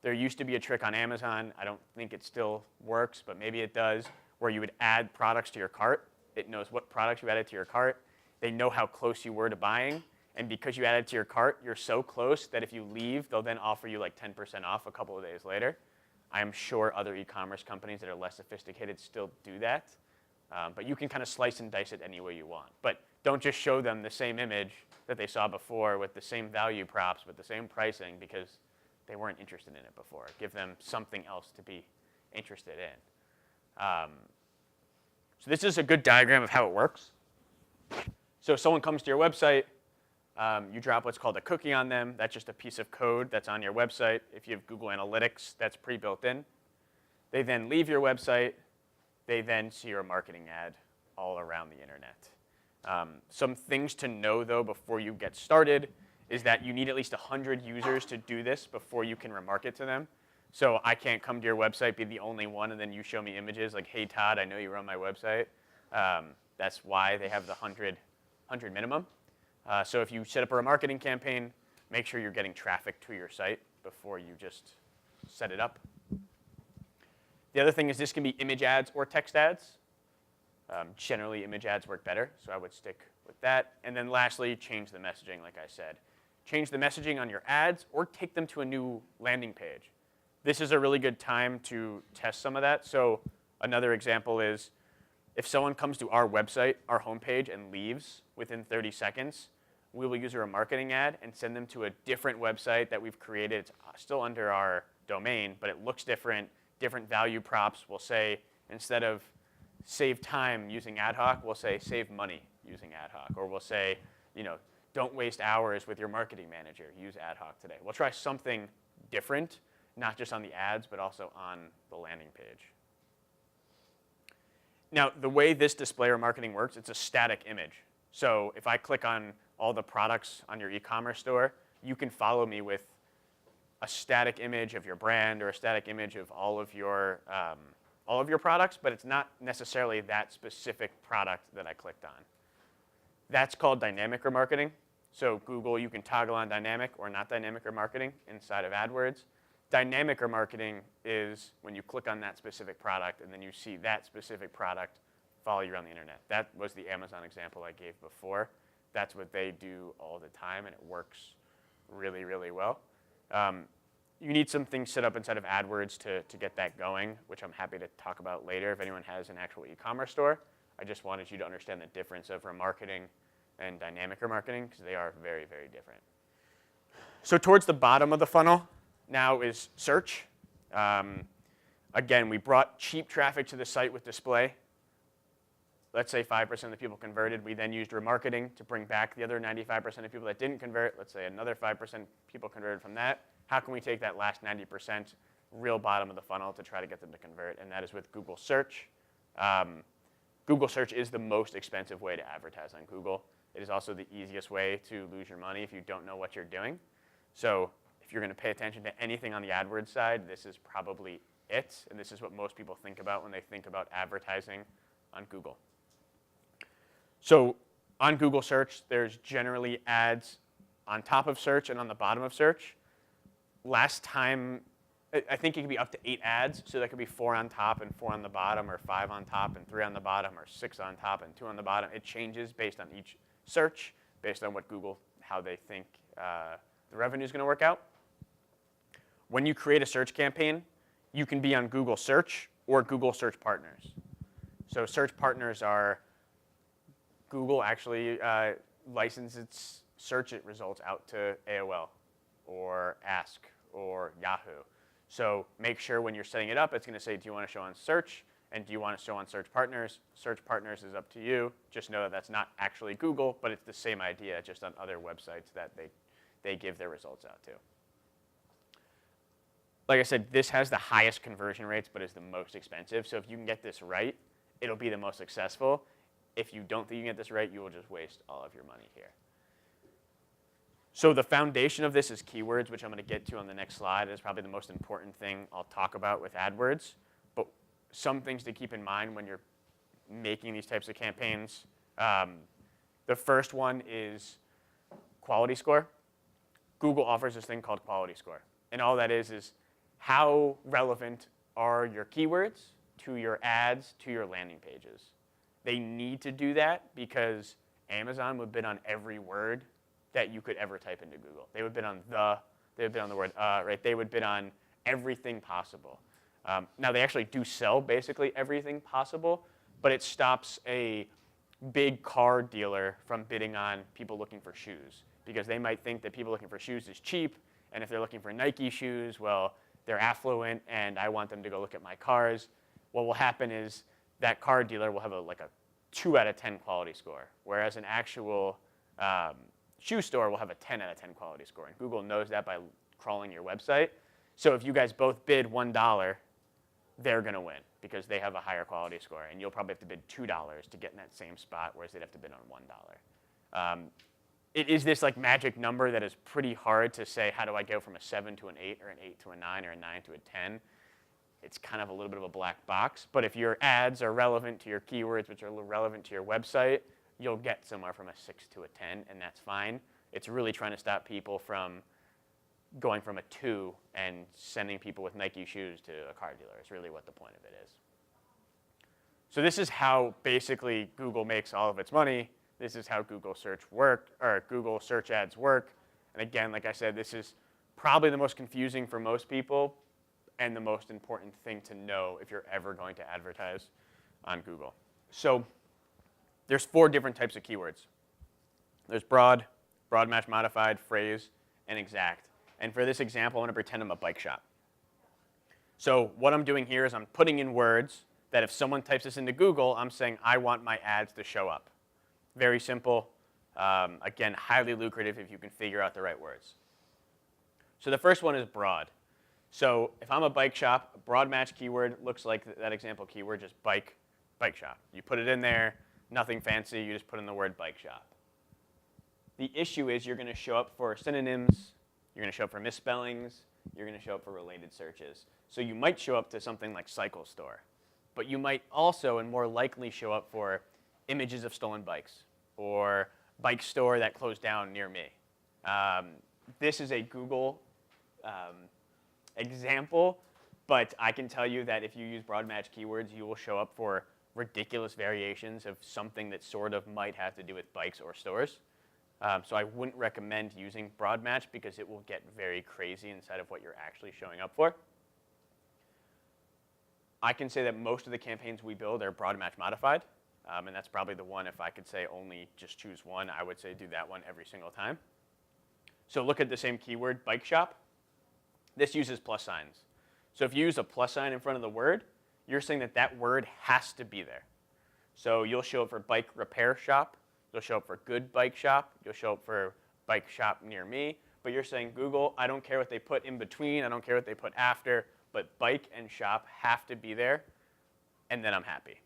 There used to be a trick on Amazon, I don't think it still works, but maybe it does, where you would add products to your cart. It knows what products you added to your cart. They know how close you were to buying, and because you added to your cart, you're so close that if you leave, they'll then offer you like 10% off a couple of days later. I am sure other e-commerce companies that are less sophisticated still do that, but you can kind of slice and dice it any way you want. But don't just show them the same image that they saw before with the same value props, with the same pricing, because they weren't interested in it before. Give them something else to be interested in. So this is a good diagram of how it works. So if someone comes to your website, you drop what's called a cookie on them. That's just a piece of code that's on your website. If you have Google Analytics, that's pre-built in. They then leave your website. They then see your marketing ad all around the internet. Some things to know, though, before you get started is that you need at least 100 users to do this before you can remarket to them. So I can't come to your website, be the only one, and then you show me images like, hey, Todd, I know you run my website. That's why they have the 100 minimum. So if you set up a remarketing campaign, make sure you're getting traffic to your site before you just set it up. The other thing is this can be image ads or text ads. Generally, image ads work better, so I would stick with that. And then lastly, change the messaging, like I said. Change the messaging on your ads or take them to a new landing page. This is a really good time to test some of that. So another example is if someone comes to our website, our homepage, and leaves within 30 seconds, we will use a remarketing ad and send them to a different website that we've created. It's still under our domain, but it looks different. Different value props. We'll say, instead of save time using AdHawk, we'll say save money using AdHawk. Or we'll say, don't waste hours with your marketing manager. Use AdHawk today. We'll try something different, not just on the ads, but also on the landing page. Now, the way this display remarketing works, it's a static image. So if I click on all the products on your e-commerce store, you can follow me with a static image of your brand or a static image of all of your products, but it's not necessarily that specific product that I clicked on. That's called dynamic remarketing. So Google, you can toggle on dynamic or not dynamic remarketing inside of AdWords. Dynamic remarketing is when you click on that specific product and then you see that specific product follow you around the internet. That was the Amazon example I gave before. That's what they do all the time, and it works really, really well. You need some things set up inside of AdWords to get that going, which I'm happy to talk about later if anyone has an actual e-commerce store. I just wanted you to understand the difference of remarketing and dynamic remarketing because they are very, very different. So towards the bottom of the funnel now is search. Again, we brought cheap traffic to the site with display. let's say 5% of the people converted. We then used remarketing to bring back the other 95% of people that didn't convert. Let's say another 5% people converted from that. How can we take that last 90%, real bottom of the funnel, to try to get them to convert? And that is with Google Search. Google Search is the most expensive way to advertise on Google. It is also the easiest way to lose your money if you don't know what you're doing. So if you're going to pay attention to anything on the AdWords side, this is probably it. And this is what most people think about when they think about advertising on Google. So on Google Search, there's generally ads on top of search and on the bottom of search. Last time, I think it could be up to 8 ads. So that could be 4 on top and 4 on the bottom, or 5 on top and 3 on the bottom, or 6 on top and 2 on the bottom. It changes based on each search, based on what Google, how they think the revenue is going to work out. When you create a search campaign, you can be on Google Search or Google Search Partners. So search partners are Google actually licenses its search results out to AOL or Ask or Yahoo. So make sure when you're setting it up, it's going to say, do you want to show on search? And do you want to show on search partners? Search partners is up to you. Just know that that's not actually Google, but it's the same idea, just on other websites that they give their results out to. Like I said, this has the highest conversion rates, but is the most expensive. So if you can get this right, it'll be the most successful. If you don't think you can get this right, you will just waste all of your money here. So the foundation of this is keywords, which I'm going to get to on the next slide. It's probably the most important thing I'll talk about with AdWords. But some things to keep in mind when you're making these types of campaigns. The first one is quality score. Google offers this thing called quality score. And all that is how relevant are your keywords to your ads, to your landing pages. They need to do that because Amazon would bid on every word that you could ever type into Google. They would bid on they would bid on the word right? They would bid on everything possible. Now they actually do sell basically everything possible, but it stops a big car dealer from bidding on people looking for shoes because they might think that people looking for shoes is cheap, and if they're looking for Nike shoes, well, they're affluent and I want them to go look at my cars. What will happen is that car dealer will have a 2 out of 10 quality score, whereas an actual shoe store will have a 10 out of 10 quality score. And Google knows that by crawling your website. So if you guys both bid $1, they're going to win because they have a higher quality score. And you'll probably have to bid $2 to get in that same spot, whereas they'd have to bid on $1. It is this magic number that is pretty hard to say, how do I go from a 7 to an 8 or an 8 to a 9 or a 9 to a 10? It's kind of a little bit of a black box. But if your ads are relevant to your keywords, which are relevant to your website, you'll get somewhere from a 6 to a 10, and that's fine. It's really trying to stop people from going from a 2 and sending people with Nike shoes to a car dealer. It's really what the point of it is. So this is how basically Google makes all of its money. This is how Google search ads work. And again, like I said, this is probably the most confusing for most people and the most important thing to know if you're ever going to advertise on Google. So there's 4 different types of keywords. There's broad, broad match modified, phrase, and exact. And for this example, I'm going to pretend I'm a bike shop. So what I'm doing here is I'm putting in words that if someone types this into Google, I'm saying I want my ads to show up. Very simple. Again, highly lucrative if you can figure out the right words. So the first one is broad. So if I'm a bike shop, a broad match keyword looks like that example keyword, just bike shop. You put it in there, nothing fancy, you just put in the word bike shop. The issue is you're going to show up for synonyms, you're going to show up for misspellings, you're going to show up for related searches. So you might show up to something like cycle store, but you might also and more likely show up for images of stolen bikes or bike store that closed down near me. This is a Google example, but I can tell you that if you use broad match keywords, you will show up for ridiculous variations of something that sort of might have to do with bikes or stores. So I wouldn't recommend using broad match because it will get very crazy inside of what you're actually showing up for. I can say that most of the campaigns we build are broad match modified. And that's probably the one, if I could say only just choose one, I would say do that one every single time. So look at the same keyword, bike shop. This uses plus signs. So if you use a plus sign in front of the word, you're saying that that word has to be there. So you'll show up for bike repair shop. You'll show up for good bike shop. You'll show up for bike shop near me. But you're saying, Google, I don't care what they put in between. I don't care what they put after. But bike and shop have to be there. And then I'm happy.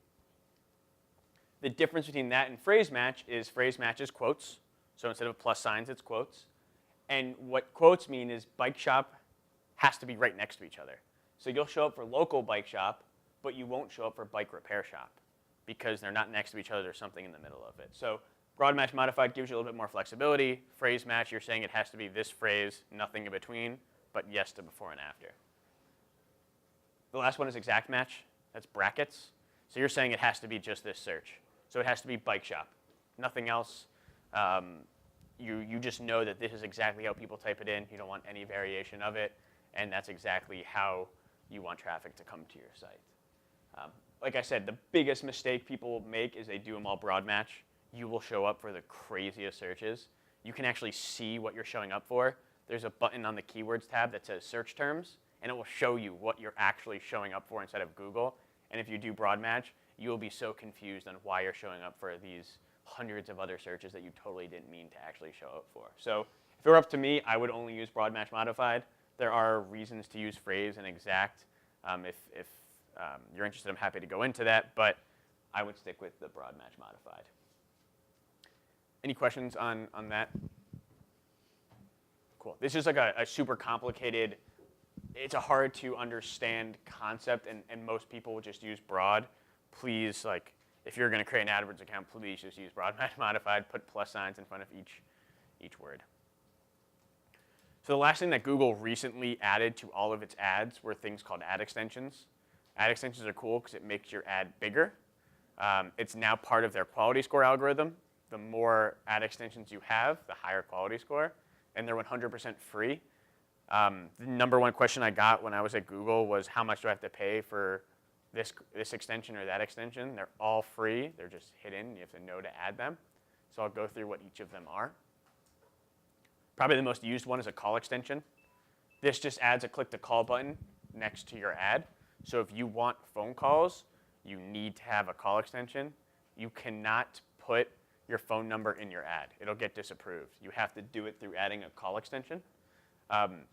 The difference between that and phrase match is phrase match is quotes. So instead of plus signs, it's quotes. And what quotes mean is bike shop has to be right next to each other. So you'll show up for local bike shop, but you won't show up for bike repair shop because they're not next to each other. There's something in the middle of it. So broad match modified gives you a little bit more flexibility. Phrase match, you're saying it has to be this phrase, nothing in between, but yes to before and after. The last one is exact match. That's brackets. So you're saying it has to be just this search. So it has to be bike shop, nothing else. You just know that this is exactly how people type it in. You don't want any variation of it. And that's exactly how you want traffic to come to your site. Like I said, the biggest mistake people make is they do them all broad match. You will show up for the craziest searches. You can actually see what you're showing up for. There's a button on the keywords tab that says search terms, and it will show you what you're actually showing up for instead of Google. And if you do broad match, you'll be so confused on why you're showing up for these hundreds of other searches that you totally didn't mean to actually show up for. So if it were up to me, I would only use broad match modified. There are reasons to use phrase and exact. If you're interested, I'm happy to go into that, but I would stick with the broad match modified. Any questions on that? Cool. This is like a super complicated, it's a hard to understand concept, and most people will just use broad. Please, like, if you're going to create an AdWords account, please just use broad match modified. Put plus signs in front of each word. So the last thing that Google recently added to all of its ads were things called ad extensions. Ad extensions are cool because it makes your ad bigger. It's now part of their quality score algorithm. The more ad extensions you have, the higher quality score. And they're 100% free. The number one question I got when I was at Google was, how much do I have to pay for this extension or that extension? They're all free. They're just hidden. You have to know to add them. So I'll go through what each of them are. Probably the most used one is a call extension. This just adds a click to call button next to your ad. So if you want phone calls, you need to have a call extension. You cannot put your phone number in your ad. It'll get disapproved. You have to do it through adding a call extension. On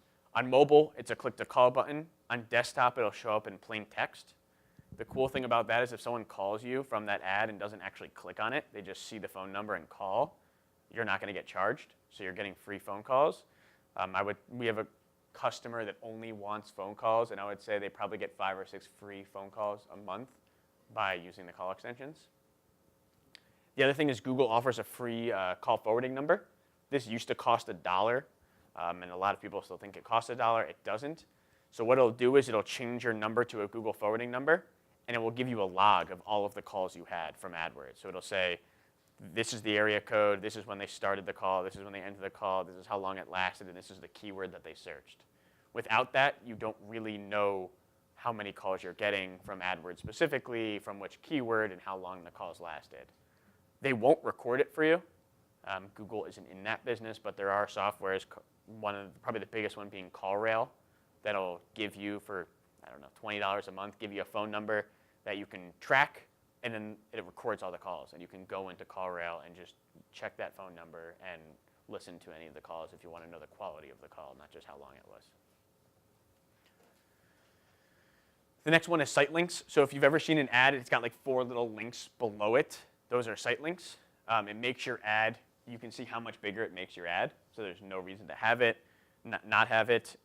mobile, it's a click to call button. On desktop, it'll show up in plain text. The cool thing about that is if someone calls you from that ad and doesn't actually click on it, they just see the phone number and call, you're not going to get charged. So you're getting free phone calls. We have a customer that only wants phone calls, and I would say they probably get 5 or 6 free phone calls a month by using the call extensions. The other thing is Google offers a free call forwarding number. This used to cost $1, and a lot of people still think it costs $1. It doesn't. So what it'll do is it'll change your number to a Google forwarding number, and it will give you a log of all of the calls you had from AdWords. So it'll say, this is the area code, this is when they started the call, this is when they ended the call, this is how long it lasted, and this is the keyword that they searched. Without that, you don't really know how many calls you're getting from AdWords specifically, from which keyword, and how long the calls lasted. They won't record it for you. Google isn't in that business, but there are softwares, probably the biggest one being CallRail, that'll give you for, I don't know, $20 a month, give you a phone number that you can track, and then it records all the calls. And you can go into CallRail and just check that phone number and listen to any of the calls if you want to know the quality of the call, not just how long it was. The next one is site links. So if you've ever seen an ad, it's got like 4 little links below it. Those are site links. It makes your ad, you can see how much bigger it makes your ad. So there's no reason to have it, not have it.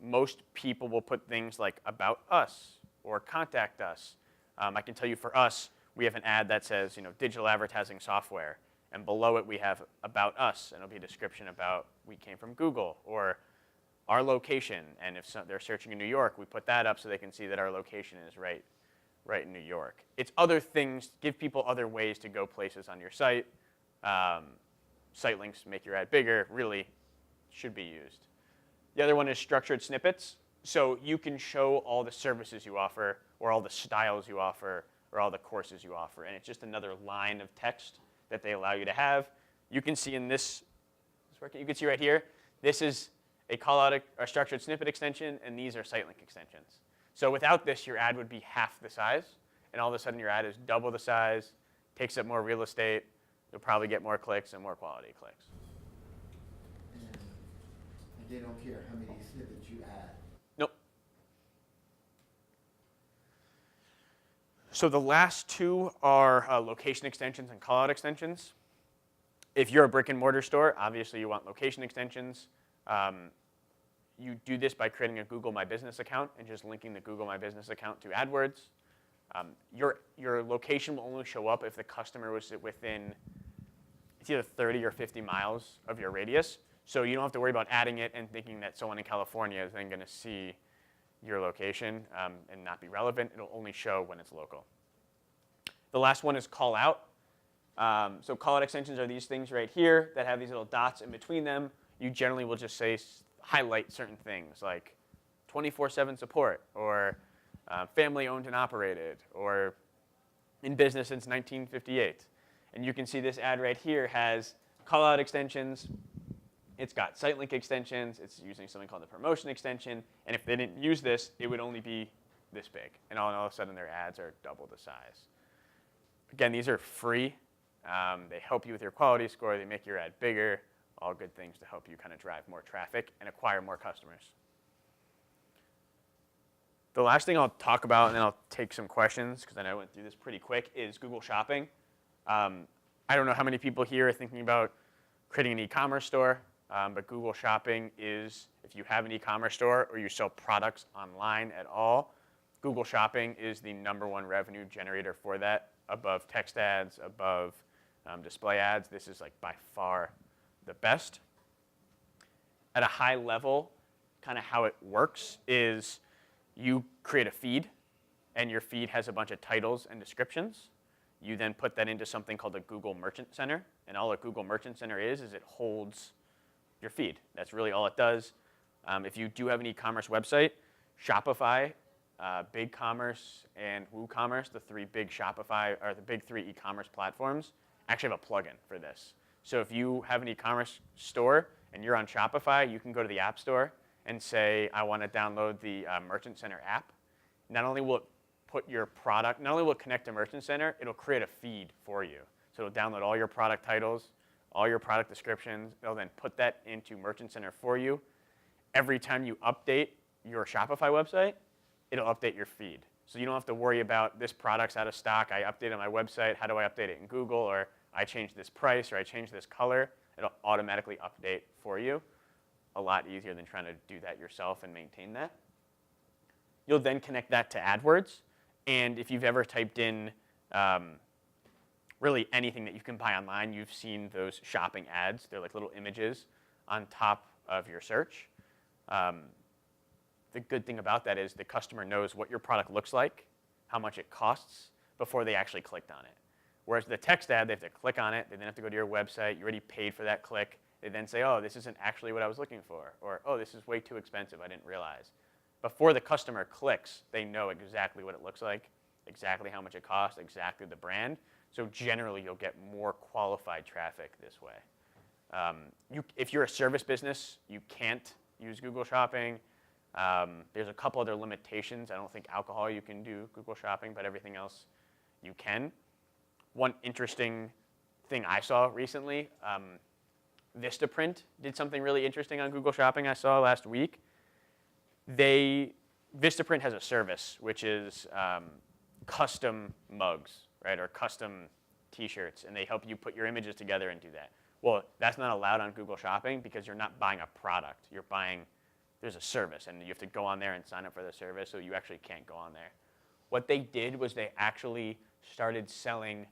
Most people will put things like about us or contact us. I can tell you for us, we have an ad that says, digital advertising software. And below it, we have about us. And it'll be a description about we came from Google or our location. And if they're searching in New York, we put that up so they can see that our location is right in New York. It's other things, give people other ways to go places on your site. Site links make your ad bigger, really should be used. The other one is structured snippets. So you can show all the services you offer, or all the styles you offer, or all the courses you offer. And it's just another line of text that they allow you to have. You can see in this working? You can see right here, this is a callout, a structured snippet extension, and these are site link extensions. So without this, your ad would be half the size, and all of a sudden your ad is double the size, takes up more real estate. You'll probably get more clicks and more quality clicks. And they don't care how many snippets you add. Nope. So the last two are location extensions and callout extensions. If you're a brick and mortar store, obviously you want location extensions. You do this by creating a Google My Business account and just linking the Google My Business account to AdWords. Your location will only show up if the customer was within, it's either 30 or 50 miles of your radius. So you don't have to worry about adding it and thinking that someone in California is then going to see your location and not be relevant. It'll only show when it's local. The last one is call out. So call out extensions are these things right here that have these little dots in between them. You generally will just say, highlight certain things like 24/7 support, or family owned and operated, or in business since 1958. And you can see this ad right here has call out extensions. It's got site link extensions. It's using something called the promotion extension. And if they didn't use this, it would only be this big. And all of a sudden, their ads are double the size. Again, these are free. They help you with your quality score. They make your ad bigger. All good things to help you kind of drive more traffic and acquire more customers. The last thing I'll talk about, and then I'll take some questions, because I know I went through this pretty quick, is Google Shopping. I don't know how many people here are thinking about creating an e-commerce store, but Google Shopping is, if you have an e-commerce store or you sell products online at all, Google Shopping is the #1 revenue generator for that, above text ads, above display ads. This is like by far the best. At a high level, kind of how it works is you create a feed, and your feed has a bunch of titles and descriptions. You then put that into something called the Google Merchant Center, and all a Google Merchant Center is it holds your feed. That's really all it does. If you do have an e-commerce website, Shopify, BigCommerce, and WooCommerce, the three big e-commerce platforms, actually have a plugin for this. So if you have an e-commerce store and you're on Shopify, you can go to the App Store and say, I want to download the Merchant Center app. Not only will it put your product, not only will it connect to Merchant Center, it'll create a feed for you. So it'll download all your product titles, all your product descriptions. It'll then put that into Merchant Center for you. Every time you update your Shopify website, it'll update your feed. So you don't have to worry about this product's out of stock. I updated my website. How do I update it in Google? Or I changed this price, or I changed this color. It'll automatically update for you. A lot easier than trying to do that yourself and maintain that. You'll then connect that to AdWords. And if you've ever typed in really anything that you can buy online, you've seen those shopping ads. They're like little images on top of your search. The good thing about that is the customer knows what your product looks like, how much it costs, before they actually clicked on it. Whereas the text ad, they have to click on it. They then have to go to your website. You already paid for that click. They then say, oh, this isn't actually what I was looking for. Or, oh, this is way too expensive. I didn't realize. Before the customer clicks, they know exactly what it looks like, exactly how much it costs, exactly the brand. So generally, you'll get more qualified traffic this way. If you're a service business, you can't use Google Shopping. There's a couple other limitations. I don't think alcohol you can do Google Shopping, but everything else you can. One interesting thing I saw recently, Vistaprint did something really interesting on Google Shopping I saw last week. Vistaprint has a service, which is custom mugs, right, or custom T-shirts, and they help you put your images together and do that. Well, that's not allowed on Google Shopping because you're not buying a product. You're buying, there's a service, and you have to go on there and sign up for the service, so you actually can't go on there. What they did was they actually started selling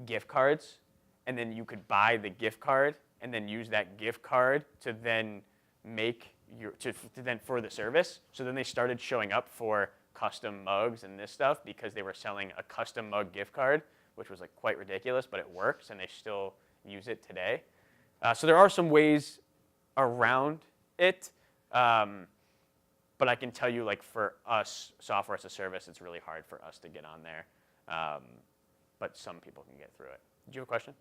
gift cards, and then you could buy the gift card and then use that gift card to then make then for the service. So then they started showing up for custom mugs and this stuff because they were selling a custom mug gift card, which was like quite ridiculous, but it works, and they still use it today. So there are some ways around it, but I can tell you, like, for us, software as a service, it's really hard for us to get on there. But some people can get through it. Did you have a question?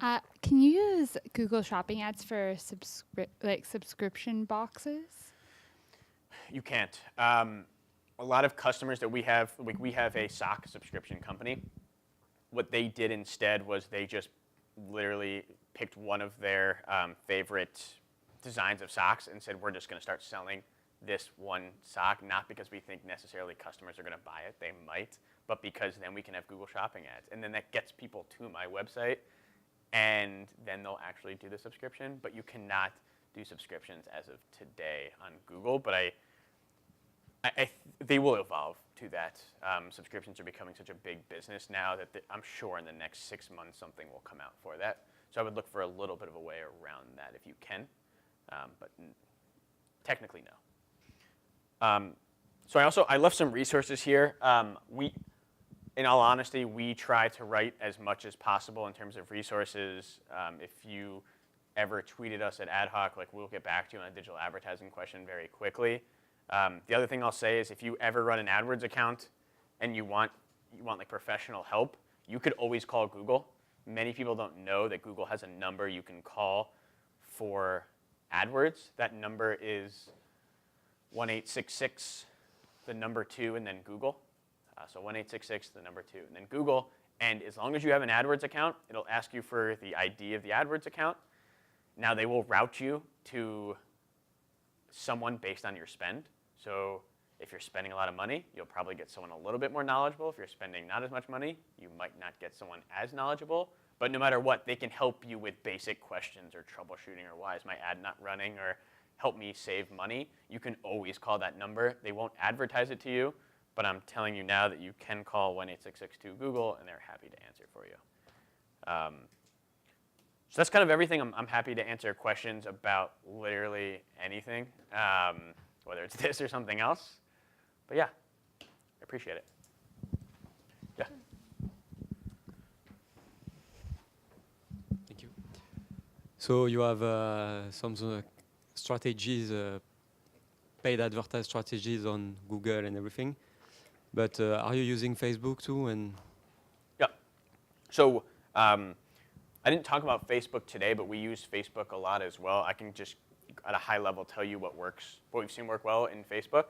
Thank you. Can you use Google Shopping ads for subscription boxes? You can't. a lot of customers that we have, like we have a sock subscription company. What they did instead was they just literally picked one of their favorite designs of socks and said, we're just going to start selling this one sock, not because we think necessarily customers are going to buy it. They might, but because then we can have Google Shopping ads. And then that gets people to my website, and then they'll actually do the subscription. But you cannot do subscriptions as of today on Google. But they will evolve to that. Subscriptions are becoming such a big business now that I'm sure in the next 6 months something will come out for that. So I would look for a little bit of a way around that if you can, but technically no. So I left some resources here. In all honesty, we try to write as much as possible in terms of resources. If you ever tweeted us at AdHawk, like we'll get back to you on a digital advertising question very quickly. The other thing I'll say is if you ever run an AdWords account and you want like professional help, you could always call Google. Many people don't know that Google has a number you can call for AdWords. That number is 1-866, the number 2, and then Google. So 1-866, the number 2, and then Google. And as long as you have an AdWords account, it'll ask you for the ID of the AdWords account. Now they will route you to someone based on your spend. So if you're spending a lot of money, you'll probably get someone a little bit more knowledgeable. If you're spending not as much money, you might not get someone as knowledgeable. But no matter what, they can help you with basic questions or troubleshooting or why is my ad not running or help me save money. You can always call that number. They won't advertise it to you, but I'm telling you now that you can call 1-866-2-Google, and they're happy to answer for you. So that's kind of everything. I'm happy to answer questions about literally anything, whether it's this or something else. But yeah, I appreciate it. Yeah. Thank you. So you have some strategies, paid advertise strategies on Google and everything. But are you using Facebook too? And yeah. So I didn't talk about Facebook today, but we use Facebook a lot as well. I can just at a high level tell you what we've seen work well in Facebook.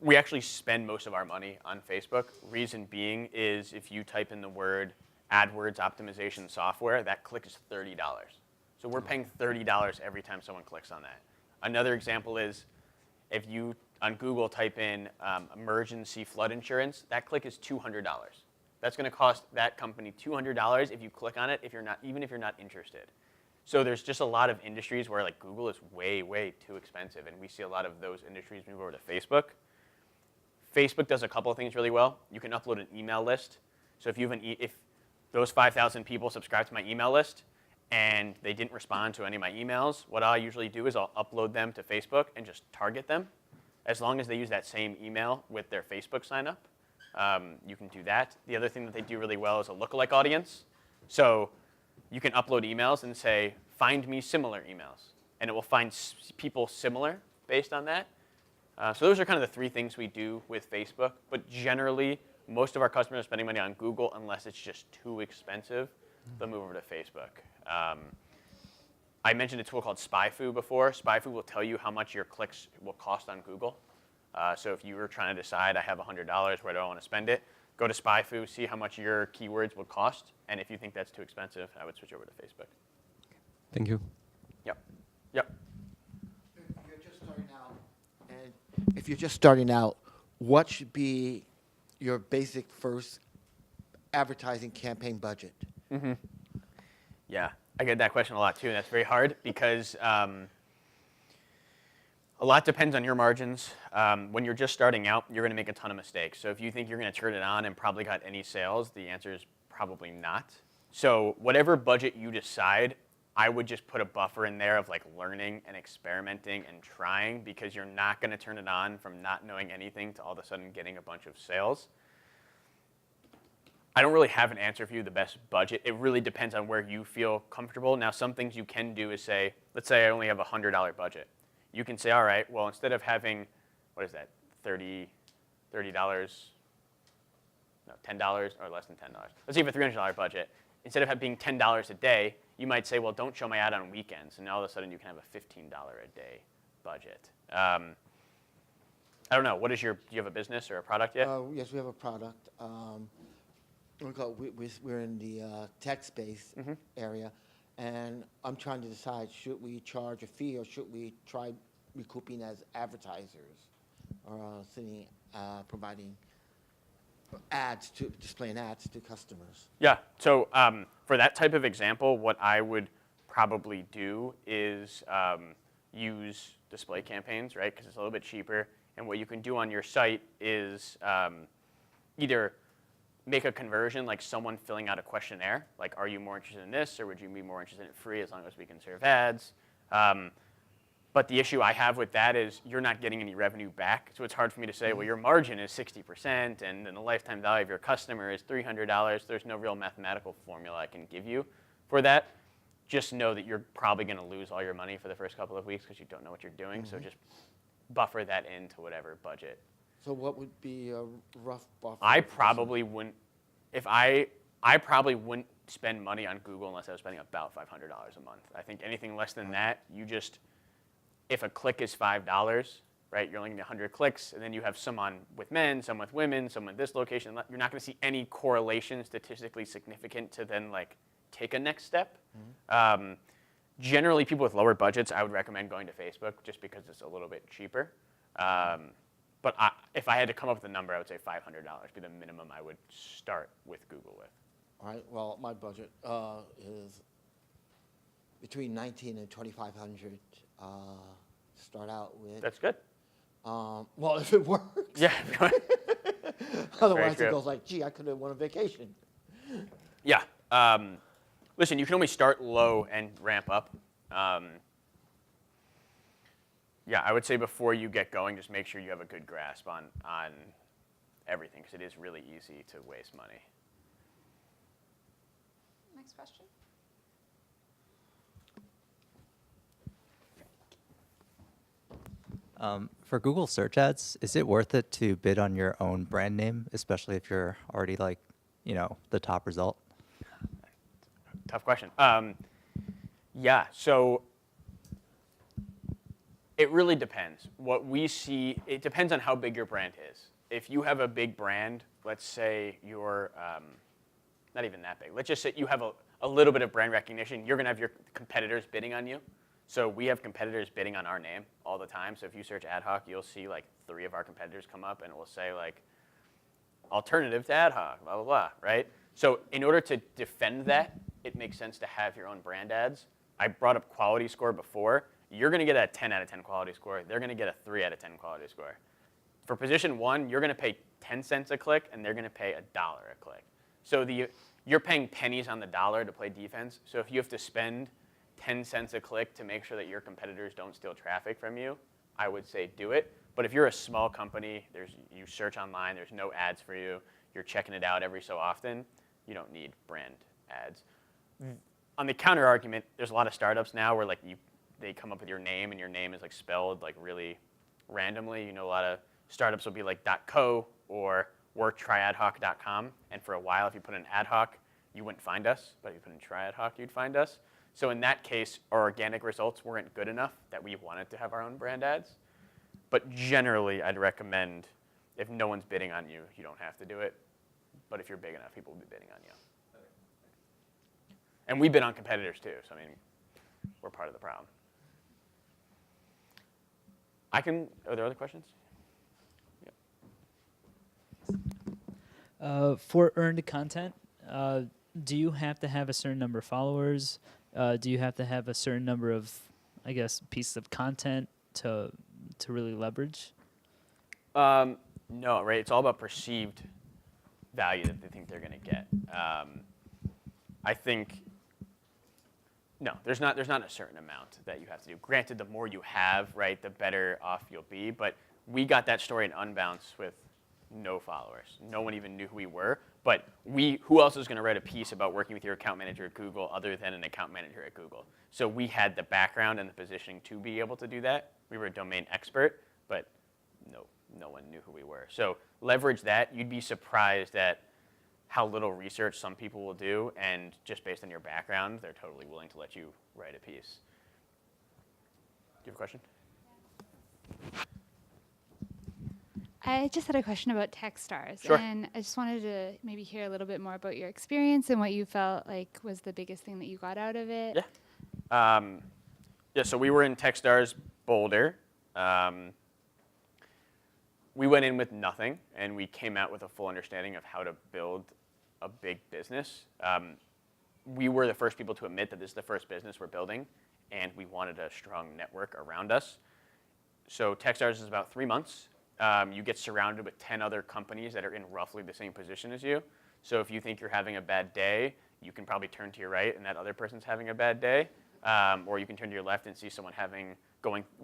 We actually spend most of our money on Facebook. Reason being is if you type in the word AdWords optimization software, that click is $30. So we're paying $30 every time someone clicks on that. Another example is if you on Google type in emergency flood insurance, that click is $200. That's going to cost that company $200 if you click on it, even if you're not interested. So there's just a lot of industries where like Google is way, way too expensive, and we see a lot of those industries move over to Facebook. Facebook does a couple of things really well. You can upload an email list. So if those 5,000 people subscribe to my email list and they didn't respond to any of my emails, what I usually do is I'll upload them to Facebook and just target them. As long as they use that same email with their Facebook sign up, you can do that. The other thing that they do really well is a lookalike audience. So you can upload emails and say, find me similar emails. And it will find people similar based on that. So those are kind of the 3 things we do with Facebook. But generally, most of our customers are spending money on Google unless it's just too expensive. They'll move over to Facebook. I mentioned a tool called SpyFu before. SpyFu will tell you how much your clicks will cost on Google. So if you were trying to decide, I have $100, where do I want to spend it? Go to SpyFu, see how much your keywords would cost. And if you think that's too expensive, I would switch over to Facebook. thank you. Yep. Yep. If you're just starting out, what should be your basic first advertising campaign budget? Mm-hmm. Yeah, I get that question a lot too, and that's very hard because a lot depends on your margins. When you're just starting out, you're going to make a ton of mistakes. So if you think you're going to turn it on and probably got any sales, the answer is probably not. So whatever budget you decide, I would just put a buffer in there of like learning and experimenting and trying, because you're not going to turn it on from not knowing anything to all of a sudden getting a bunch of sales. I don't really have an answer for you, the best budget. It really depends on where you feel comfortable. Now, some things you can do is say, let's say I only have a $100 budget. You can say, all right, well, instead of having, what is that, $30, no, $10 or less than $10. Let's say you have a $300 budget. Instead of being $10 a day, you might say, well, don't show my ad on weekends. And all of a sudden, you can have a $15 a day budget. I don't know. What is do you have a business or a product yet? Yes, we have a product. We're in the tech space area, and I'm trying to decide, should we charge a fee or should we try recouping as advertisers or providing displaying ads to customers? Yeah. So for that type of example, what I would probably do is use display campaigns, right? Because it's a little bit cheaper. And what you can do on your site is either make a conversion, like someone filling out a questionnaire, like, are you more interested in this, or would you be more interested in it free as long as we can serve ads? But the issue I have with that is you're not getting any revenue back. So it's hard for me to say, well, your margin is 60%, and then the lifetime value of your customer is $300. There's no real mathematical formula I can give you for that. Just know that you're probably going to lose all your money for the first couple of weeks because you don't know what you're doing. So just buffer that into whatever budget. So what would be a rough buffer? I probably wouldn't, I probably wouldn't spend money on Google unless I was spending about $500 a month. I think anything less than that, if a click is $5, right, you're only going to get 100 clicks, and then you have some with men, some with women, some with this location. You're not going to see any correlation statistically significant to then like take a next step. Generally, people with lower budgets, I would recommend going to Facebook just because it's a little bit cheaper. But if I had to come up with a number, I would say $500 would be the minimum I would start with Google with. All right. Well, my budget is between $1,900 and $2,500 to start out with. That's good. Well, if it works. Yeah. Otherwise, it goes like, gee, I could have won a vacation. Yeah. Listen, you can only start low and ramp up. Yeah, I would say before you get going, just make sure you have a good grasp on everything, because it is really easy to waste money. Next question. For Google search ads, is it worth it to bid on your own brand name, especially if you're already like, the top result? Tough question. Yeah, so it really depends. What we see, it depends on how big your brand is. If you have a big brand, let's say you're not even that big. Let's just say you have a little bit of brand recognition. You're going to have your competitors bidding on you. So we have competitors bidding on our name all the time. So if you search AdHawk, you'll see like 3 of our competitors come up, and it will say like, alternative to AdHawk, blah, blah, blah, right? So in order to defend that, it makes sense to have your own brand ads. I brought up quality score before. You're going to get a 10 out of 10 quality score. They're going to get a 3 out of 10 quality score. For position 1, you're going to pay 10 cents a click, and they're going to pay $1 a click. So you're paying pennies on the dollar to play defense. So if you have to spend 10 cents a click to make sure that your competitors don't steal traffic from you, I would say do it. But if you're a small company, you search online, there's no ads for you, you're checking it out every so often, you don't need brand ads. On the counter argument, there's a lot of startups now where like they come up with your name, and your name is like spelled like really randomly. A lot of startups will be like .co or tryadhawk.com, and for a while if you put in AdHawk, you wouldn't find us, but if you put in tryadhawk, you'd find us. So in that case, our organic results weren't good enough that we wanted to have our own brand ads. But generally, I'd recommend if no one's bidding on you, you don't have to do it. But if you're big enough, people will be bidding on you. And we bid on competitors too, so I mean, we're part of the problem. Are there other questions? Yeah. For earned content, do you have to have a certain number of followers? Do you have to have a certain number of, I guess, pieces of content to really leverage? No, right? It's all about perceived value that they think they're going to get. I think no, there's not a certain amount that you have to do. Granted, the more you have, right, the better off you'll be. But we got that story in Unbounce with no followers. No one even knew who we were. But who else is going to write a piece about working with your account manager at Google other than an account manager at Google? So we had the background and the positioning to be able to do that. We were a domain expert, but no one knew who we were. So leverage that. You'd be surprised at how little research some people will do, and just based on your background, they're totally willing to let you write a piece. Do you have a question? I just had a question about Techstars. Sure. And I just wanted to maybe hear a little bit more about your experience and what you felt like was the biggest thing that you got out of it. Yeah. Yeah, so we were in Techstars Boulder. We went in with nothing, and we came out with a full understanding of how to build a big business. We were the first people to admit that this is the first business we're building, and we wanted a strong network around us. So Techstars is about 3 months. You get surrounded with 10 other companies that are in roughly the same position as you. So if you think you're having a bad day, you can probably turn to your right and that other person's having a bad day. Or you can turn to your left and see someone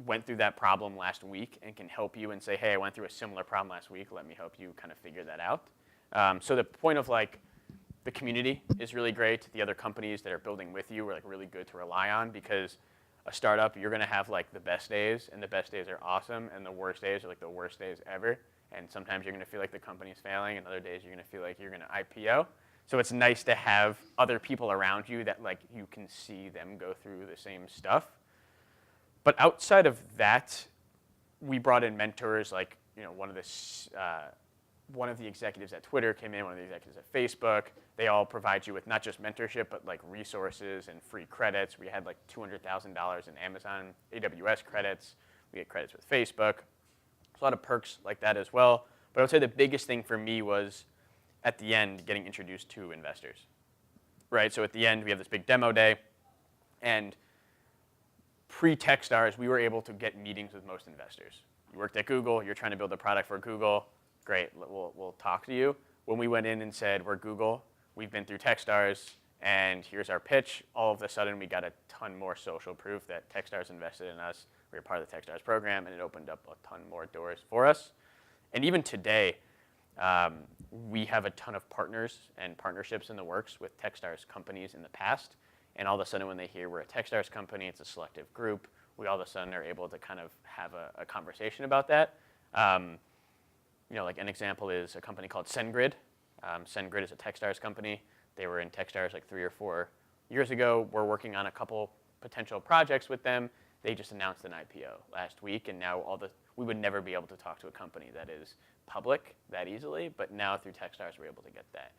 went through that problem last week and can help you and say, hey, I went through a similar problem last week. Let me help you kind of figure that out. So the point of like the community is really great. The other companies that are building with you are like really good to rely on, because a startup, you're going to have like the best days, and the best days are awesome, and the worst days are like the worst days ever. And sometimes you're going to feel like the company's failing, and other days you're going to feel like you're going to IPO. So it's nice to have other people around you that like you can see them go through the same stuff. But outside of that, we brought in mentors like, you know, one of the executives at Twitter came in, one of the executives at Facebook. They all provide you with not just mentorship, but like resources and free credits. We had like $200,000 in Amazon AWS credits. We get credits with Facebook. There's a lot of perks like that as well. But I would say the biggest thing for me was at the end getting introduced to investors, right? So at the end, we have this big demo day. And pre-Techstars, we were able to get meetings with most investors. You worked at Google, you're trying to build a product for Google. Great, we'll talk to you. When we went in and said, we're Google, we've been through Techstars, and here's our pitch, all of a sudden we got a ton more social proof that Techstars invested in us. We were part of the Techstars program, and it opened up a ton more doors for us. And even today, we have a ton of partners and partnerships in the works with Techstars companies in the past. And all of a sudden, when they hear we're a Techstars company, it's a selective group, we all of a sudden are able to kind of have a conversation about that. You know, like an example is a company called SendGrid. SendGrid is a Techstars company. They were in Techstars like 3 or 4 years ago. We're working on a couple potential projects with them. They just announced an IPO last week, and now we would never be able to talk to a company that is public that easily, but now through Techstars we're able to get that.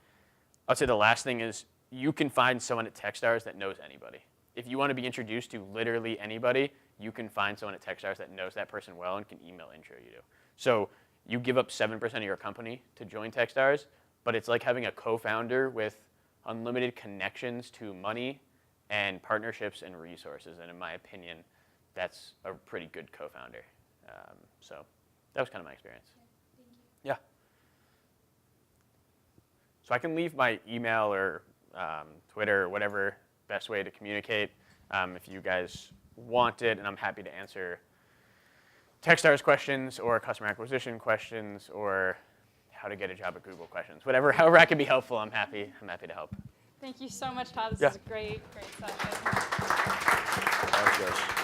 I'd say the last thing is you can find someone at Techstars that knows anybody. If you want to be introduced to literally anybody, you can find someone at Techstars that knows that person well and can email intro you to. So you give up 7% of your company to join Techstars, but it's like having a co-founder with unlimited connections to money and partnerships and resources. And in my opinion, that's a pretty good co-founder. So that was kind of my experience. Yeah. So I can leave my email or Twitter or whatever best way to communicate if you guys want it, and I'm happy to answer Techstars questions or customer acquisition questions or how to get a job at Google questions. However I can be helpful, I'm happy to help. Thank you so much, Todd. This Yeah. is a great session. That was good.